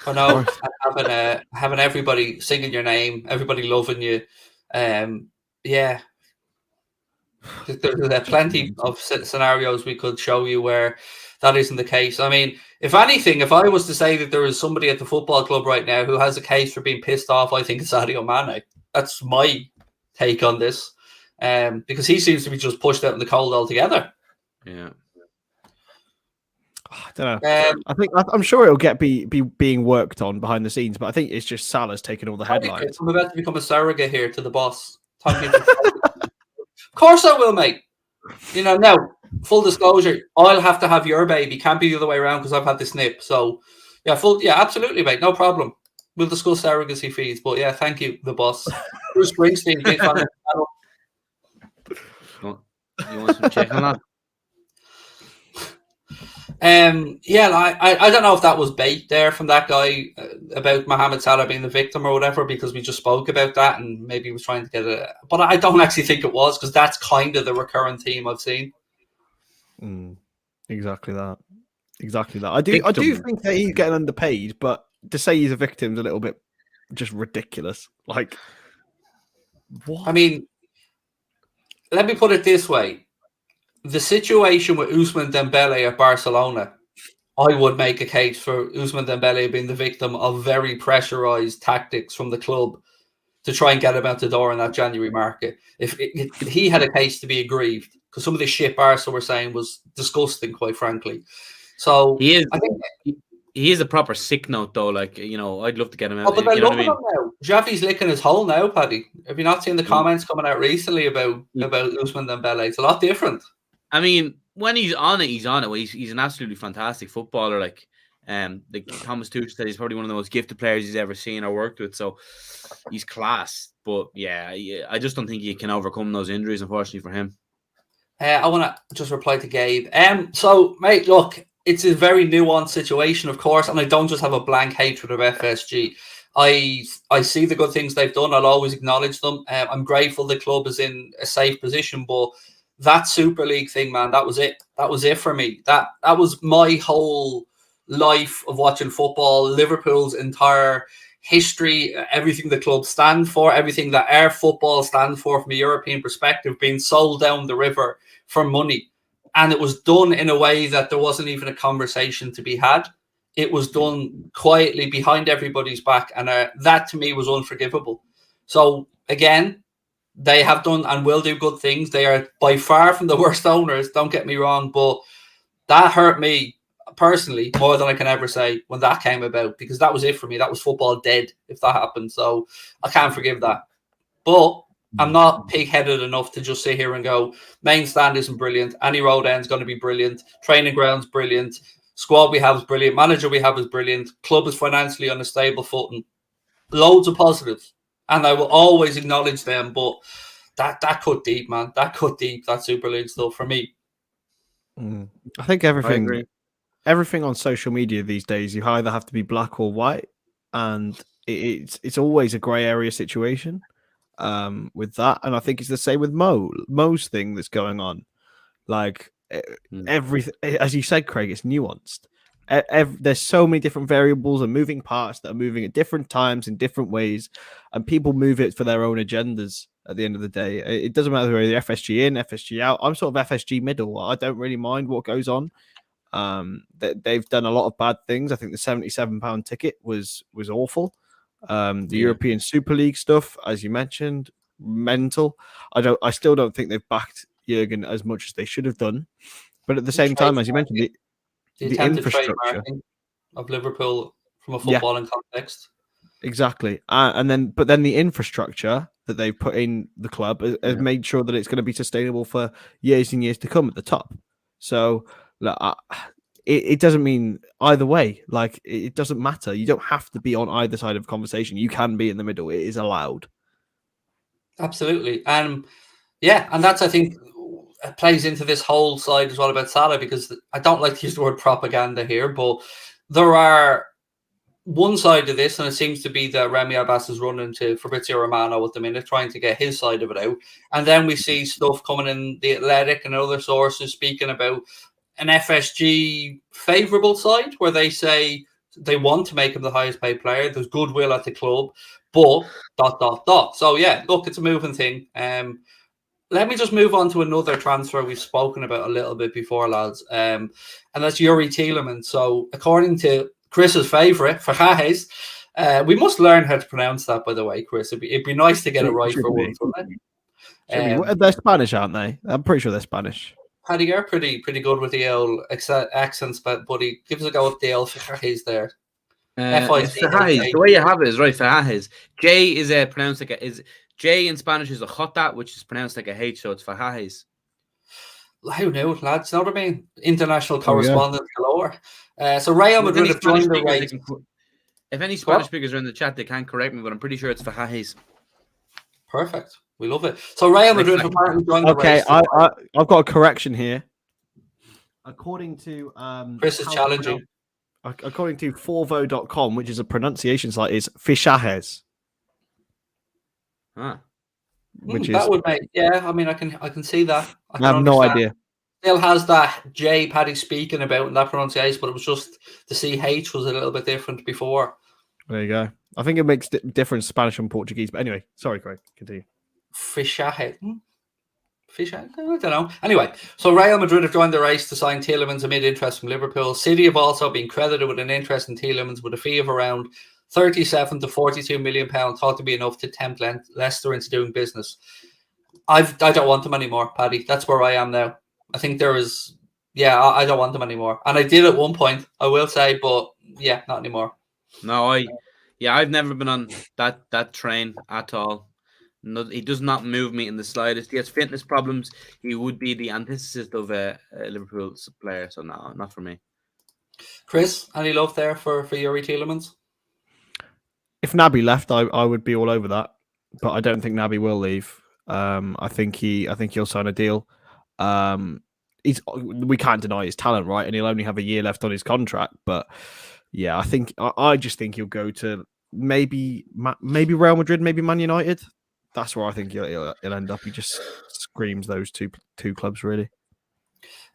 Speaker 1: I know. having everybody singing your name, everybody loving you. There's plenty of scenarios we could show you where that isn't the case. I mean, if anything, if I was to say that there is somebody at the football club right now who has a case for being pissed off, I think it's Sadio Mane. That's my take on this, because he seems to be just pushed out in the cold altogether.
Speaker 2: Yeah.
Speaker 3: I don't know. I'm sure it'll be being worked on behind the scenes, but I think it's just Salah's taking all the headlines.
Speaker 1: I'm about to become a surrogate here to the boss. Of course I will, mate. Now, full disclosure, I'll have to have your baby. Can't be the other way around because I've had the snip. So, absolutely, mate. No problem. We'll discuss surrogacy fees. But yeah, thank you, the boss. Bruce Springsteen, big fan.
Speaker 2: You want some check on that?
Speaker 1: I don't know if that was bait there from that guy about Mohamed Salah being the victim or whatever, because we just spoke about that and maybe he was trying to get it. But I don't actually think it was, because that's kind of the recurrent theme I've seen.
Speaker 3: Exactly that. I do think that he's getting underpaid, but to say he's a victim is a little bit just ridiculous. Like, what?
Speaker 1: I mean, let me put it this way. The situation with Ousmane Dembele at Barcelona, I would make a case for Ousmane Dembele being the victim of very pressurized tactics from the club to try and get him out the door in that January market. If he had a case to be aggrieved, because some of the shit Barca were saying was disgusting, quite frankly. So
Speaker 2: He is.
Speaker 1: I think
Speaker 2: He is a proper sick note, though. Like, you know, I'd love to get him out.
Speaker 1: but they're
Speaker 2: You know what I
Speaker 1: loving
Speaker 2: mean?
Speaker 1: him now. Javi's licking his hole now, Paddy. Have you not seen the comments coming out recently about Ousmane Dembele? It's a lot different.
Speaker 2: I mean, when he's on it, he's on it. Well, he's an absolutely fantastic footballer. Like Thomas Tuchel said, he's probably one of the most gifted players he's ever seen or worked with. So he's class. But yeah, I just don't think he can overcome those injuries, unfortunately, for him.
Speaker 1: I want to just reply to Gabe. So, mate, look, it's a very nuanced situation, of course, and I don't just have a blank hatred of FSG. I see the good things they've done. I'll always acknowledge them. I'm grateful the club is in a safe position, but that Super League thing, man, that was it. That was it for me. That was my whole life of watching football. Liverpool's entire history, everything the club stand for, everything that our football stands for from a European perspective, being sold down the river for money. And it was done in a way that there wasn't even a conversation to be had. It was done quietly behind everybody's back. And that to me was unforgivable. So again, they have done and will do good things. They are by far from the worst owners, don't get me wrong, but that hurt me personally more than I can ever say when that came about, because that was it for me. That was football dead if that happened. So I can't forgive that. But I'm not pig-headed enough to just sit here and go, main stand isn't brilliant. Any road end's going to be brilliant. Training ground's brilliant. Squad we have is brilliant. Manager we have is brilliant. Club is financially on a stable footing. Loads of positives. And I will always acknowledge them. But that cut deep, man. That cut deep, that Super League stuff for me.
Speaker 3: I think everything on social media these days, you either have to be black or white. And it's always a grey area situation. With that, and I think it's the same with Mo's thing that's going on. Like everything, as you said, Craig, it's nuanced. There's so many different variables and moving parts that are moving at different times in different ways, and people move it for their own agendas. At the end of the day, it doesn't matter whether the FSG in, FSG out. I'm sort of FSG middle. I don't really mind what goes on. They've done a lot of bad things. I think the £77 ticket was awful. The European Super League stuff, as you mentioned, mental. I still don't think they've backed Jurgen as much as they should have done. But at the same time, as you mentioned, the infrastructure
Speaker 1: of Liverpool from a footballing context.
Speaker 3: Exactly. But then the infrastructure that they've put in the club has made sure that it's going to be sustainable for years and years to come at the top. So look, it doesn't mean either way. Like, it doesn't matter. You don't have to be on either side of the conversation. You can be in the middle. It is allowed.
Speaker 1: Absolutely. And that's, I think, plays into this whole side as well about Salah, because I don't like to use the word propaganda here, but there are one side of this, and it seems to be that Remy Abbas is running to Fabrizio Romano at the minute, trying to get his side of it out. And then we see stuff coming in the Athletic and other sources speaking about an FSG favourable side, where they say they want to make him the highest paid player. There's goodwill at the club, but ... So yeah, look, it's a moving thing. Let me just move on to another transfer we've spoken about a little bit before, lads. And that's Yuri Tielemans. So according to Chris's favourite, Fajajes, we must learn how to pronounce that, by the way, Chris. It'd be nice to get it right for once, wouldn't it?
Speaker 3: They're Spanish, aren't they? I'm pretty sure they're Spanish.
Speaker 1: Paddy, you're pretty good with the old accents, but buddy, give us a go with the old Fajajes there.
Speaker 2: Fajajes. The way you have it is right. Fajajes. J is pronounced like J in Spanish is a jota, which is pronounced like a H, so it's Fajajes.
Speaker 1: Who knew, lads? You know what I mean? International correspondence galore. So Real Madrid have joined the race.
Speaker 2: If any Spanish speakers are in the chat, they can correct me, but I'm pretty sure it's Fajajes.
Speaker 1: Perfect. We love it. So Real Madrid have apparently joined the race.
Speaker 3: Okay, I've got a correction here. According to
Speaker 1: Chris is challenging.
Speaker 3: According to forvo.com, which is a pronunciation site, is Fichajes.
Speaker 1: Which that would make, I mean, I can see that.
Speaker 3: I have no idea.
Speaker 1: Still has that J Paddy speaking about in that pronunciation, but it was just the CH was a little bit different before.
Speaker 3: There you go. I think it makes difference Spanish and Portuguese. But anyway, sorry, Craig. Continue.
Speaker 1: Fichajes. fish out? I don't know. Anyway, so Real Madrid have joined the race to sign Tielemans amid interest from Liverpool. City have also been credited with an interest in Tielemans with a fee of around 37 to 42 million pounds, thought to be enough to tempt Leicester into doing business. I don't want them anymore, Paddy. That's where I am now. I think there is, I don't want them anymore. And I did at one point, I will say, but yeah, not anymore.
Speaker 2: No, I've never been on that train at all. No, he does not move me in the slightest. He has fitness problems. He would be the antithesis of a Liverpool player. So no, not for me.
Speaker 1: Chris, any love there for Yuri Tielemans?
Speaker 3: If Naby left, I would be all over that, but I don't think Naby will leave. I think he'll sign a deal. We can't deny his talent, right? And he'll only have a year left on his contract. But yeah, I just think he'll go to maybe Real Madrid, maybe Man United. That's where I think he'll end up. He just screams those two clubs, really.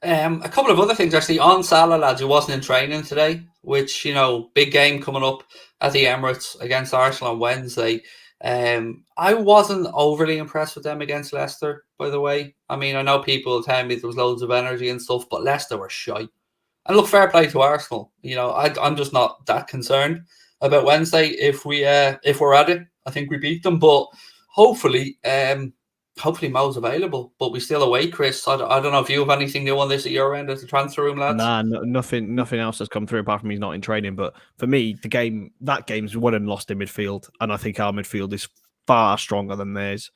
Speaker 1: A couple of other things actually on Salah, lads, who wasn't in training today, which, big game coming up at the Emirates against Arsenal on Wednesday. I wasn't overly impressed with them against Leicester, by the way. I mean, I know people tell me there was loads of energy and stuff, but Leicester were shy. And look, fair play to Arsenal. I'm just not that concerned about Wednesday. If we're at it, I think we beat them. But hopefully Mo's available. But we still await Chris. I don't know if you have anything new on this at your end as the transfer room, lads.
Speaker 3: Nah, nothing else has come through apart from he's not in training. But for me, that game's won and lost in midfield, and I think our midfield is far stronger than theirs.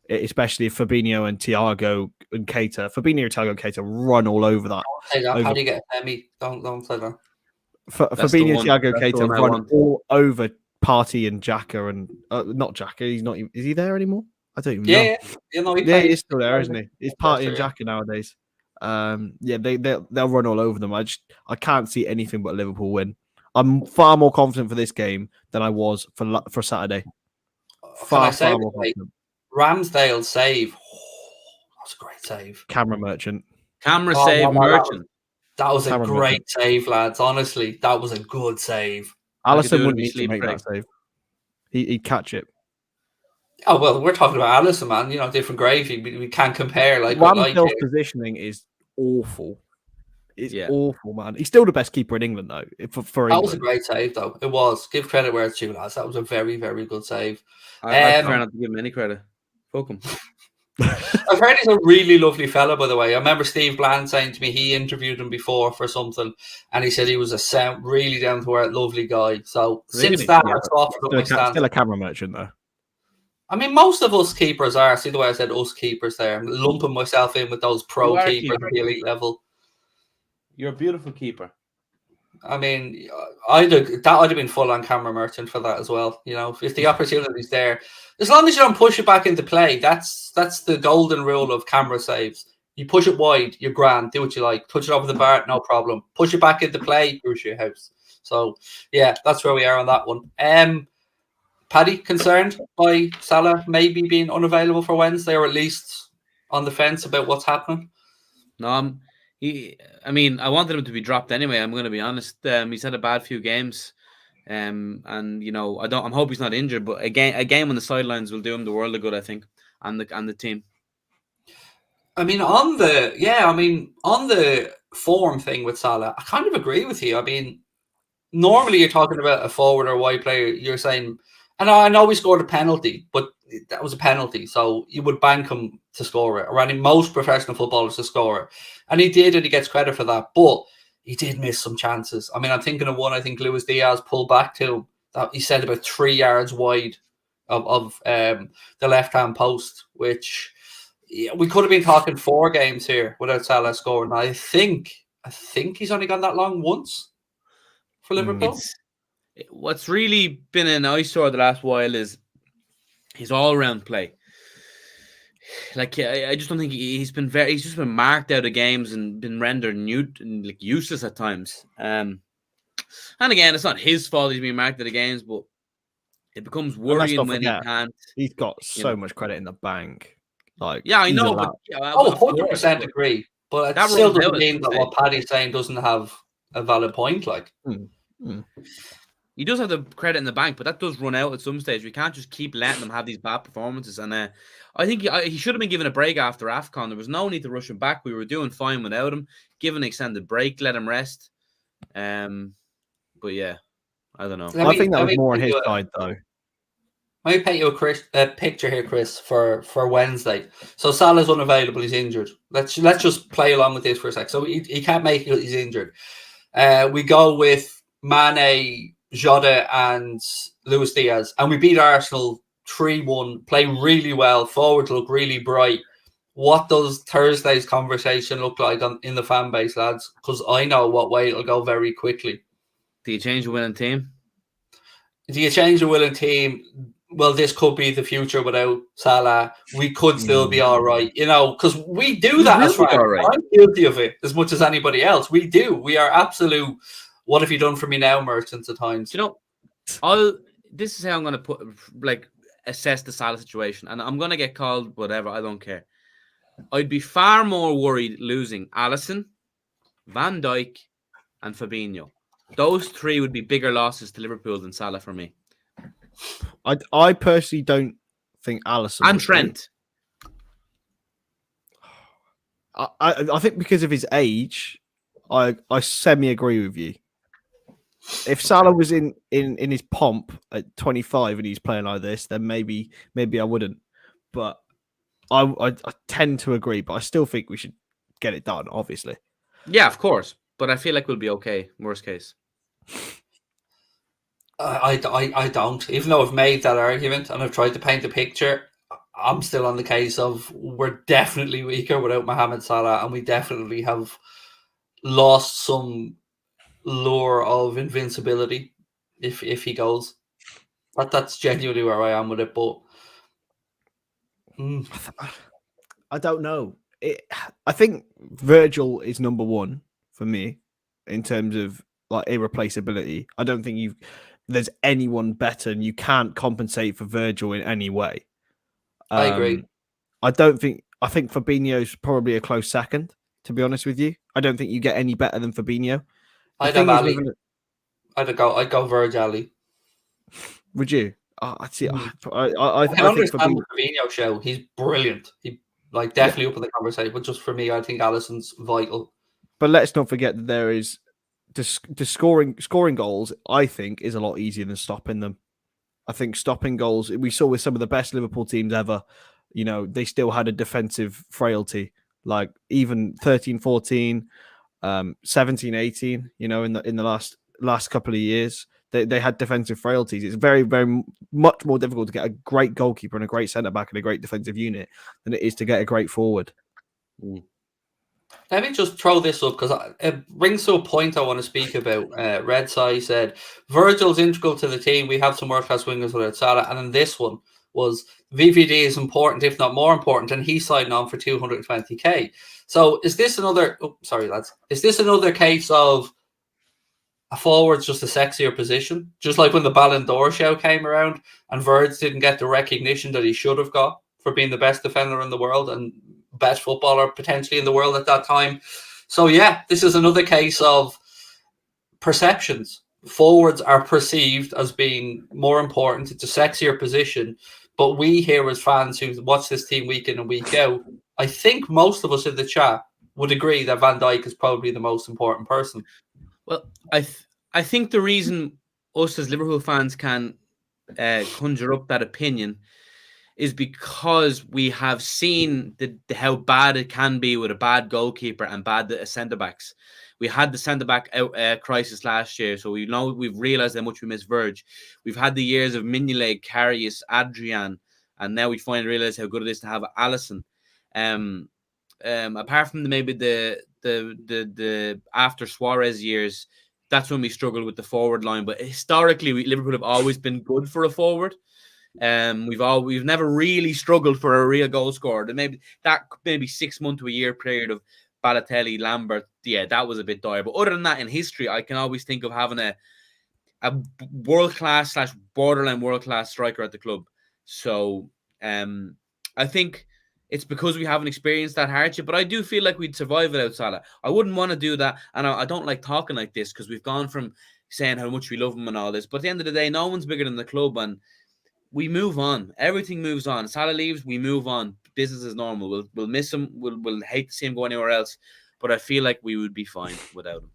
Speaker 3: Especially if Fabinho and Thiago and Keita, run all over that.
Speaker 1: Say that. How do you get a Emmy? Don't say that.
Speaker 3: Fabinho, Thiago, Keita run all over Partey and Xhaka and not Xhaka. He's not. Is he there anymore? I don't even know. He's still there, isn't he? He's Partey and Xhaka nowadays. They'll run all over them. I can't see anything but Liverpool win. I'm far more confident for this game than I was for Saturday. Far more confident.
Speaker 1: Ramsdale save. That's a great save.
Speaker 3: Camera merchant.
Speaker 2: Merchant.
Speaker 1: That was a great save, lads. Honestly, that was a good save.
Speaker 3: Alisson wouldn't need to make that save. He'd catch it.
Speaker 1: Oh, well, we're talking about Alisson, man. Different gravy. We can't compare.
Speaker 3: Ramsdale's positioning is awful. It's awful, man. He's still the best keeper in England, though. For England.
Speaker 1: That was a great save, though. It was. Give credit where it's due, lads. That was a very, very good save.
Speaker 2: I try not to give him any credit. Fuck him.
Speaker 1: I've heard he's a really lovely fella, by the way. I remember Steve Bland saying to me he interviewed him before for something, and he said he was a really down to earth, lovely guy. So since that, I've softened up my stance.
Speaker 3: Still a camera merchant, though.
Speaker 1: I mean, most of us keepers are. See the way I said us keepers there. I'm lumping myself in with those pro keepers at the elite level.
Speaker 2: You're a beautiful keeper.
Speaker 1: I mean, I'd have been full on camera merchant for that as well. If the opportunity's there, as long as you don't push it back into play, that's the golden rule of camera saves. You push it wide, you're grand, do what you like. Touch it over the bar, no problem. Push it back into play, you're your house. So yeah, that's where we are on that one. Paddy, concerned by Salah maybe being unavailable for Wednesday, or at least on the fence about what's happening?
Speaker 2: No, I wanted him to be dropped anyway. I'm going to be honest. He's had a bad few games, and I'm hoping he's not injured. But a game on the sidelines will do him the world of good, I think, and the team.
Speaker 1: I mean, on the form thing with Salah, I kind of agree with you. I mean, normally you're talking about a forward or wide player. You're saying, and I know we scored a penalty, but that was a penalty, so you would bank him to score it, or any most professional footballers to score it. And he did, and he gets credit for that. But he did miss some chances. I mean, I'm thinking of one. I think Luis Diaz pulled back to him that he said about 3 yards wide of the left-hand post, which we could have been talking 4 games here without Salah scoring. I think he's only gone that long once for Liverpool.
Speaker 2: What's really been an eyesore the last while is his all-round play. Like, I just don't think he's just been marked out of games and been rendered useless at times. And again, it's not his fault he's being marked out of games, but it becomes worrying when he can't.
Speaker 3: He's got so much credit in the bank.
Speaker 2: I know, but
Speaker 1: 100% agree. But it still doesn't mean that what Paddy's saying doesn't have a valid point.
Speaker 2: He does have the credit in the bank, but that does run out at some stage. We can't just keep letting them have these bad performances. And I think he should have been given a break after AFCON. There was no need to rush him back. We were doing fine without him. Give an extended break, let him rest. But yeah, I don't know.
Speaker 3: I think that was more on his side, though.
Speaker 1: Let me paint you a picture here, Chris, for Wednesday. So Salah's unavailable; he's injured. Let's just play along with this for a sec. So he can't make it; he's injured. We go with Mane, Jota, and Luis Diaz, and we beat Arsenal 3-1. Play really well. Forwards look really bright. What does Thursday's conversation look like in the fan base, lads? Because I know what way it'll go very quickly.
Speaker 2: Do you change the winning team?
Speaker 1: Do you change the winning team? Well, this could be the future without Salah. We could still be all right, because we do that as fans. Right. I'm guilty of it as much as anybody else. We do. We are absolute. What have you done for me now, merchants at times?
Speaker 2: This is how I'm going to assess the Salah situation, and I'm going to get called whatever. I don't care. I'd be far more worried losing Alisson, Van Dijk, and Fabinho. Those three would be bigger losses to Liverpool than Salah for me.
Speaker 3: I personally don't think Alisson
Speaker 2: and Trent.
Speaker 3: I think because of his age, I semi agree with you. If Salah was in his pomp at 25 and he's playing like this, then maybe I wouldn't. But I tend to agree. But I still think we should get it done. Obviously,
Speaker 2: yeah, of course. But I feel like we'll be okay. Worst case.
Speaker 1: I don't. Even though I've made that argument and I've tried to paint the picture, I'm still on the case of we're definitely weaker without Mohamed Salah, and we definitely have lost some lure of invincibility if he goes. That's genuinely where I am with it. But
Speaker 3: I don't know. I think Virgil is number one for me in terms of irreplaceability. I don't think there's anyone better, and you can't compensate for Virgil in any way.
Speaker 1: I agree.
Speaker 3: I think Fabinho's probably a close second, to be honest with you. I don't think you get any better than Fabinho.
Speaker 1: I'd go Virgil Ali.
Speaker 3: Would you? I see.
Speaker 1: I
Speaker 3: think
Speaker 1: understand the Fabinho show. He's brilliant. He definitely up in the conversation. But just for me, I think Alisson's vital.
Speaker 3: But let's not forget that there is scoring goals. I think is a lot easier than stopping them. I think stopping goals, we saw with some of the best Liverpool teams ever, they still had a defensive frailty. Like even 13-14, 17-18, in the last couple of years, they had defensive frailties. It's very, very much more difficult to get a great goalkeeper and a great centre-back and a great defensive unit than it is to get a great forward.
Speaker 1: Let me just throw this up because it brings to a point I want to speak about. Red Sai said, Virgil's integral to the team. We have some world-class wingers without Salah. And then this one was, VVD is important, if not more important, and he's signing on for 220k. So is this another... Oh, sorry, lads. Is this another case of a forward's just a sexier position? Just like when the Ballon d'Or show came around and Virg didn't get the recognition that he should have got for being the best defender in the world and best footballer potentially in the world at that time. So yeah, this is another case of perceptions. Forwards are perceived as being more important. It's a sexier position. But we here as fans who watch this team week in and week out, I think most of us in the chat would agree that Van Dijk is probably the most important person.
Speaker 2: Well, I think the reason us as Liverpool fans can conjure up that opinion is because we have seen how bad it can be with a bad goalkeeper and bad centre-backs. We had the centre-back crisis last year, so we've realised how much we miss Virg. We've had the years of Mignolet, Karius, Adrian, and now we finally realise how good it is to have Alisson. Apart from maybe the after Suarez years, that's when we struggled with the forward line. But historically, Liverpool have always been good for a forward. We've never really struggled for a real goal scorer. And maybe 6 month to a year period of Balotelli, Lambert, yeah, that was a bit dire. But other than that, in history, I can always think of having a world-class / borderline world-class striker at the club. So I think it's because we haven't experienced that hardship, but I do feel like we'd survive without Salah. I wouldn't want to do that, and I don't like talking like this because we've gone from saying how much we love him and all this. But at the end of the day, no one's bigger than the club, and we move on. Everything moves on. Salah leaves, we move on. Business is normal. We'll miss him. We'll hate to see him go anywhere else. But I feel like we would be fine without him.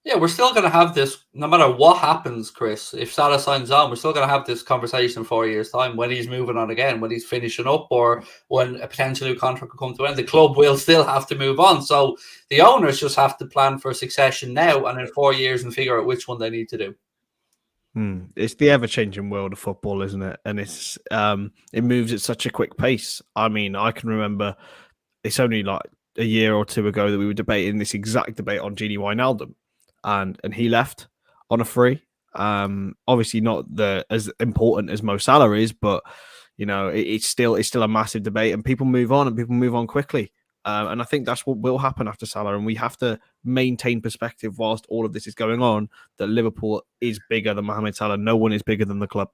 Speaker 1: Yeah, we're still going to have this, no matter what happens, Chris. If Salah signs on, we're still going to have this conversation in 4 years' time when he's moving on again, when he's finishing up, or when a potential new contract will come to an end. The club will still have to move on. So the owners just have to plan for succession now and in 4 years and figure out which one they need to do.
Speaker 3: It's the ever-changing world of football, isn't it? And it's it moves at such a quick pace. I mean, I can remember it's only like a year or two ago that we were debating this exact debate on Gini Wijnaldum. And he left on a free. Obviously not as important as Mo Salah is, but you know it's still a massive debate, and people move on, and people move on quickly. And I think that's what will happen after Salah, and we have to maintain perspective whilst all of this is going on. That Liverpool is bigger than Mohamed Salah. No one is bigger than the club.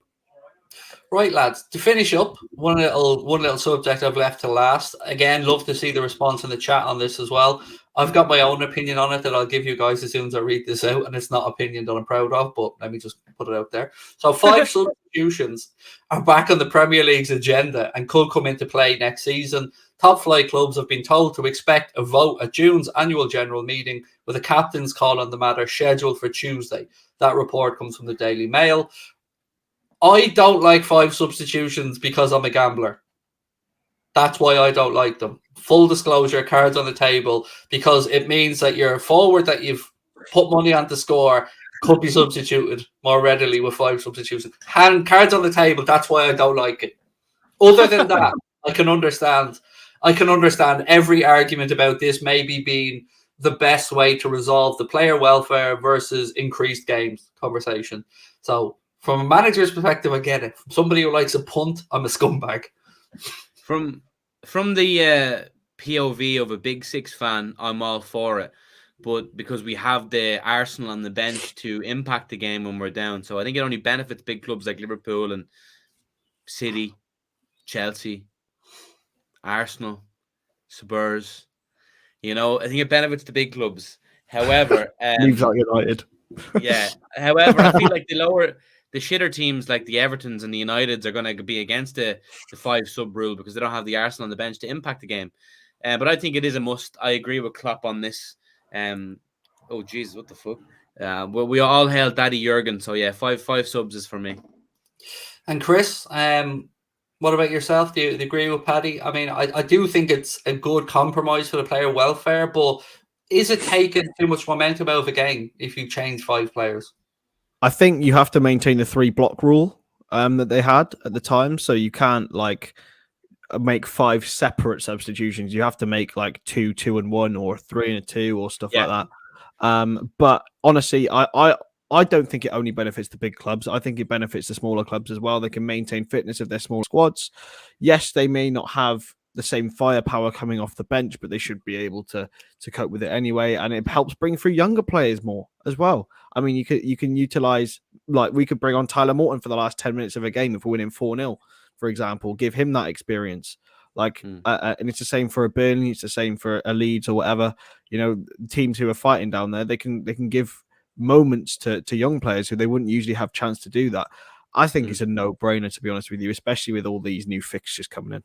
Speaker 1: Right, lads, to finish up, one little subject I've left to last. Again, love to see the response in the chat on this as well. I've got my own opinion on it that I'll give you guys as soon as I read this out, and it's not opinion that I'm proud of, but let me just put it out there. So 5 substitutions are back on the Premier League's agenda and could come into play next season. Top flight clubs have been told to expect a vote at June's annual general meeting with a captain's call on the matter scheduled for Tuesday. That report comes from the Daily Mail. I don't like 5 substitutions because I'm a gambler. That's why I don't like them. Full disclosure, cards on the table, because it means that your forward that you've put money on to score could be substituted more readily with 5 substitutions. Cards on the table, that's why I don't like it. Other than that, I can understand every argument about this maybe being the best way to resolve the player welfare versus increased games conversation. So from a manager's perspective, I get it. From somebody who likes a punt, I'm a scumbag.
Speaker 2: From the POV of a Big Six fan, I'm all for it. But because we have the Arsenal on the bench to impact the game when we're down. So I think it only benefits big clubs like Liverpool and City, Chelsea, Arsenal, Spurs. You know, I think it benefits the big clubs. However,
Speaker 3: Leaves out United.
Speaker 2: Yeah. However, I feel like the shitter teams like the Evertons and the Uniteds are going to be against the 5 sub rule because they don't have the Arsenal on the bench to impact the game. But I think it is a must. I agree with Klopp on this. Oh Jesus, what the fuck? Well, we all hail Daddy Jurgen, so yeah, five subs is for me.
Speaker 1: And Chris, what about yourself? Do you agree with Paddy? I mean, I do think it's a good compromise for the player welfare, but is it taking too much momentum out of a game if you change 5 players?
Speaker 3: I think you have to maintain the 3 block rule that they had at the time, so you can't like make 5 separate substitutions. You have to make like 2, 2 and 1, or 3 and 2, or stuff like that. But honestly, I don't think it only benefits the big clubs. I think it benefits the smaller clubs as well. They can maintain fitness of their small squads. Yes, they may not have the same firepower coming off the bench, but they should be able to cope with it anyway. And it helps bring through younger players more as well. I mean, you can utilize, like, we could bring on Tyler Morton for the last 10 minutes of a game if we're winning 4-0, for example. Give him that experience. Like, and it's the same for a Burnley, it's the same for a Leeds or whatever. You know, teams who are fighting down there, they can give moments to young players who they wouldn't usually have chance to do that. I think it's a no-brainer, to be honest with you, especially with all these new fixtures coming in.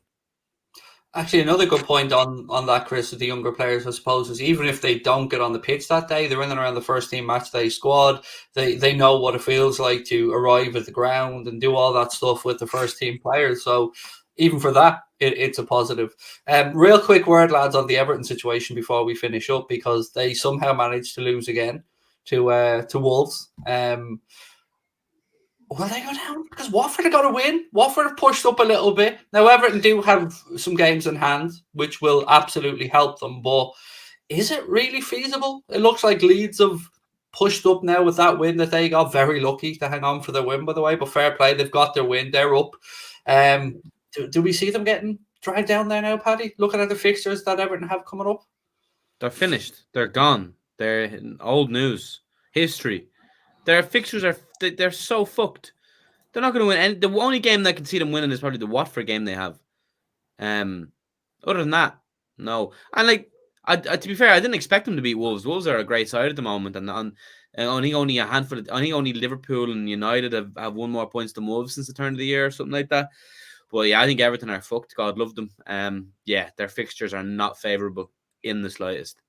Speaker 1: Actually, another good point on that, Chris, of the younger players, I suppose, is even if they don't get on the pitch that day, they're in and around the first team match day squad. They know what it feels like to arrive at the ground and do all that stuff with the first team players. So even for that, it's a positive. Real quick word, lads, on the Everton situation before we finish up, because they somehow managed to lose again to Wolves. Will they go down? Because Watford are going to win. Watford have pushed up a little bit. Now, Everton do have some games in hand, which will absolutely help them. But is it really feasible? It looks like Leeds have pushed up now with that win that they got. Very lucky to hang on for their win, by the way. But fair play, they've got their win. They're up. Do we see them getting dragged down there now, Paddy? Looking at the fixtures that Everton have coming up.
Speaker 2: They're finished. They're gone. They're old news. History. Their fixtures they're so fucked. They're not going to win. And the only game that I can see them winning is probably the Watford game they have. Other than that, no. And like, to be fair, I didn't expect them to beat Wolves. Wolves are a great side at the moment, and I think only a handful. I think only Liverpool and United have won more points than Wolves since the turn of the year or something like that. But yeah, I think Everton are fucked. God love them. Yeah, their fixtures are not favourable in the slightest.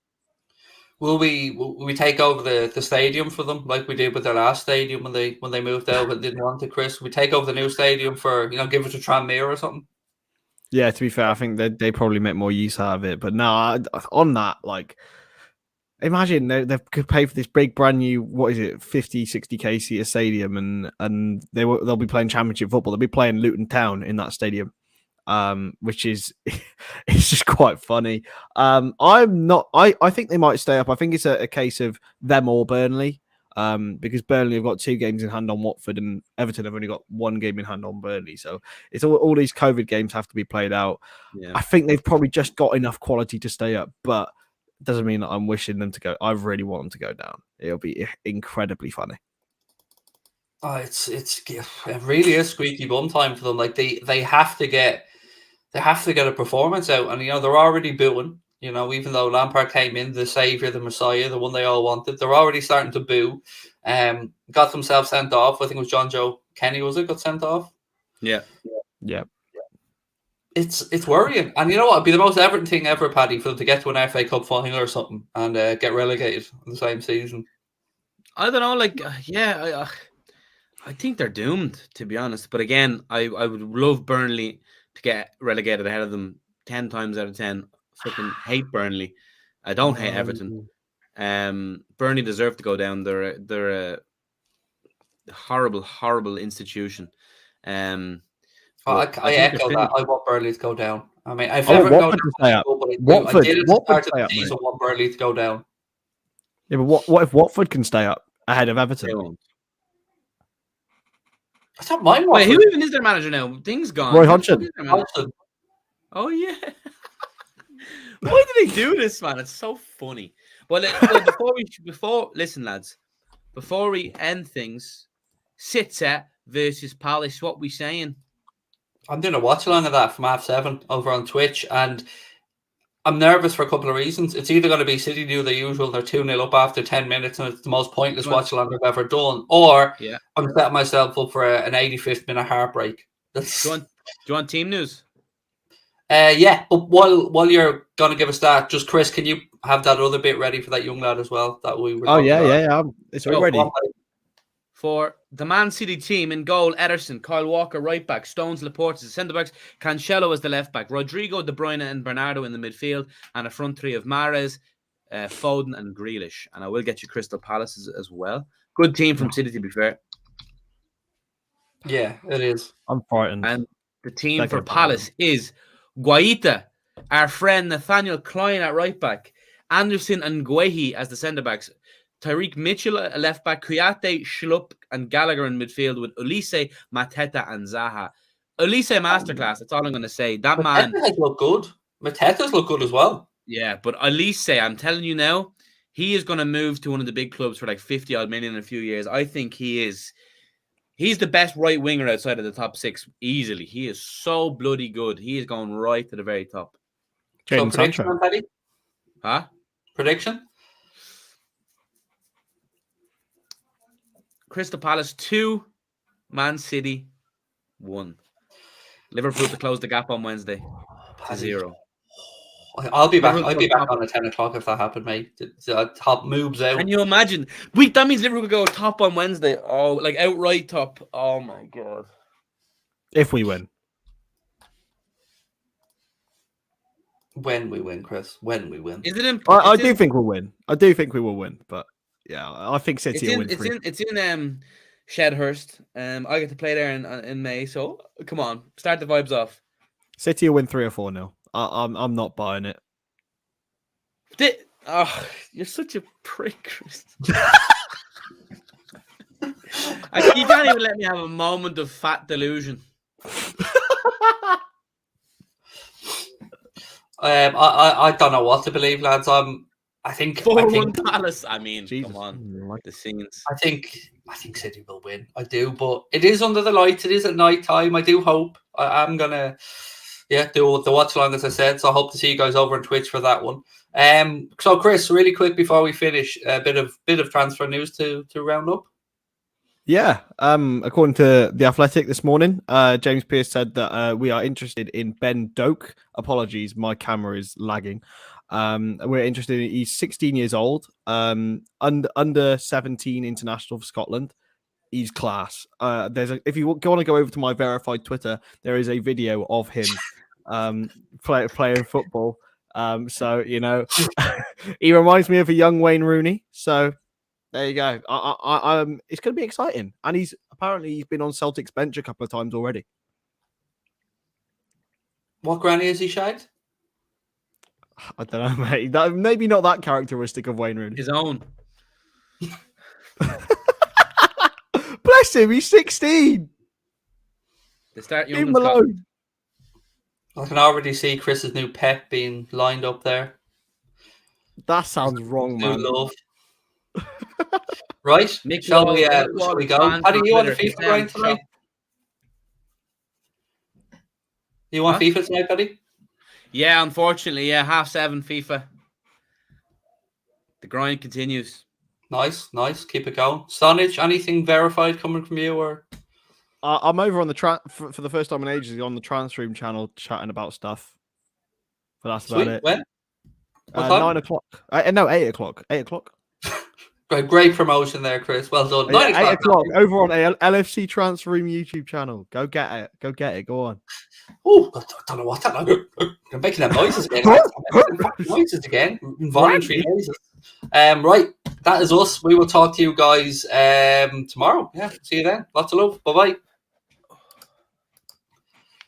Speaker 1: Will we take over the stadium for them like we did with their last stadium when they moved out and didn't want it, Chris? We take over the new stadium for give it to Tranmere or something.
Speaker 3: Yeah, to be fair, I think they probably make more use out of it. But no, on that, like, imagine they could pay for this big brand new, what is it, 50, 60K seater stadium, and they'll be playing championship football. They'll be playing Luton Town in that stadium, which is it's just quite funny. I think they might stay up. I think it's a case of them or Burnley. Because Burnley have got 2 games in hand on Watford and Everton have only got 1 game in hand on Burnley. So it's all these COVID games have to be played out.
Speaker 2: Yeah.
Speaker 3: I think they've probably just got enough quality to stay up, but it doesn't mean that I'm wishing them to go. I really want them to go down. It'll be incredibly funny.
Speaker 1: Oh, it really is squeaky bum time for them. Like they have to get a performance out, and they're already booing. Even though Lampard came in, the saviour, the Messiah, the one they all wanted, they're already starting to boo. Got themselves sent off. I think it was John Joe Kenny, was it? Got sent off?
Speaker 2: Yeah.
Speaker 1: It's worrying. And you know what? It'd be the most Everton thing ever, Paddy, for them to get to an FA Cup final or something and get relegated in the same season.
Speaker 2: I don't know. Like, I think they're doomed, to be honest. But again, I would love Burnley to get relegated ahead of them 10 times out of 10. Fucking hate Burnley. I don't hate Everton. Burnley deserve to go down. They're a horrible institution.
Speaker 1: I echo that. I want Burnley to go down. I mean, I've
Speaker 3: want
Speaker 1: never
Speaker 3: Watford to stay up.
Speaker 1: I did at the start of the season. Want Burnley to go down.
Speaker 3: Yeah, but what if Watford can stay up ahead of Everton?
Speaker 1: I don't mind
Speaker 2: Watford.
Speaker 1: Wait,
Speaker 2: who even is their manager now? Things gone.
Speaker 3: Roy Hodgson.
Speaker 2: Oh yeah. Why do they do this, man? It's so funny. Well, listen, lads, before we end things, City versus Palace. What we saying?
Speaker 1: I'm doing a watch along of that from 7:30 over on Twitch, and I'm nervous for a couple of reasons. It's either going to be City do the usual, they're 2-0 up after 10 minutes, and it's the most pointless watch along I've ever done, or I'm setting myself up for an 85th minute heartbreak.
Speaker 2: Do you want team news?
Speaker 1: Yeah, but while you're going to give us that, just Chris, can you have that other bit ready for that young lad as well? That we were.
Speaker 3: Yeah. It's already ready.
Speaker 2: For the Man City team, in goal, Ederson, Kyle Walker, right back, Stones, Laporte as the centre backs, Cancelo as the left back, Rodrigo, De Bruyne, and Bernardo in the midfield, and a front three of Mahrez, Foden, and Grealish. And I will get you Crystal Palace as well. Good team from City, to be fair.
Speaker 1: Yeah, it is.
Speaker 3: I'm frightened.
Speaker 2: And the team for Palace is Guaita, our friend Nathaniel Klein at right back, Anderson and Guehi as the centre backs, Tyreek Mitchell at left back, Kouyaté, Schlupp, and Gallagher in midfield with Olise, Mateta, and Zaha. Olise masterclass. That's all I'm going to say. That man
Speaker 1: has looked good. Mateta's looked good as well.
Speaker 2: Yeah, but Olise, I'm telling you now, he is going to move to one of the big clubs for like 50 odd million in a few years. I think he's the best right winger outside of the top 6 easily. He is so bloody good. He is going right to the very top.
Speaker 1: So prediction on Paddy?
Speaker 2: Huh?
Speaker 1: Prediction?
Speaker 2: Crystal Palace 2, Man City 1. Liverpool to close the gap on Wednesday to 0.
Speaker 1: I'll be back. I'll be back on at 10 o'clock if that happened, mate. Top moves out.
Speaker 2: Can you imagine? That means Liverpool go top on Wednesday. Oh, like outright top. Oh my god!
Speaker 3: If we win.
Speaker 1: When we win, Chris. When we win.
Speaker 2: Is it?
Speaker 3: I do think we'll win. I do think we will win, but yeah, I think City will win.
Speaker 2: It's in Shedhurst. I get to play there in May. So come on, start the vibes off.
Speaker 3: City will win 3 or 4-0. I'm not buying it.
Speaker 2: You're such a prick, Chris. You can't even let me have a moment of fat delusion.
Speaker 1: I don't know what to believe, lads. I think
Speaker 2: 4-1 Palace. I mean,
Speaker 3: Jesus.
Speaker 2: Come on, the scenes.
Speaker 1: I think City will win. I do, but it is under the lights. It is at night time. I do hope. I'm gonna Yeah, do the watch along as I said. So I hope to see you guys over on Twitch for that one. So Chris, really quick before we finish, a bit of transfer news to round up.
Speaker 3: Yeah, according to The Athletic this morning, James Pearce said that we are interested in Ben Doak. Apologies, my camera is lagging. We're interested in, he's 16 years old, under 17 international for Scotland. He's class. If you want to go over to my verified Twitter, there is a video of him playing football. So, you know, he reminds me of a young Wayne Rooney. So there you go. It's going to be exciting. And he's been on Celtic's bench a couple of times already.
Speaker 2: What granny is he shagged?
Speaker 3: I don't know, mate. Maybe not that characteristic of Wayne Rooney.
Speaker 2: His own.
Speaker 3: Bless him, he's 16.
Speaker 2: They start
Speaker 3: Leave
Speaker 2: young
Speaker 3: him
Speaker 2: and Scotland.
Speaker 3: alone.
Speaker 1: I can already see Chris's new pet being lined up there.
Speaker 3: That sounds wrong,
Speaker 1: New
Speaker 3: man.
Speaker 1: love. Right, shall we go? Paddy, you on the FIFA grind tonight? You want FIFA tonight, Paddy?
Speaker 2: Yeah, unfortunately, yeah. 7:30 FIFA. The grind continues.
Speaker 1: Nice. Keep it going. Stonadge, anything verified coming from you or?
Speaker 3: I'm over on the for the first time in ages on the Transfer Room channel chatting about stuff. But that's about it.
Speaker 1: When?
Speaker 3: 9 o'clock. No, 8 o'clock. 8 o'clock.
Speaker 1: Great promotion there, Chris. Well done. 9
Speaker 3: 8 o'clock over on LFC Transfer Room YouTube channel. Go get it. Go on.
Speaker 1: Oh, I don't know what that. I'm making them noises again. Noises again. Involuntary noises. Right. That is us. We will talk to you guys tomorrow. Yeah. See you then. Lots of love. Bye bye.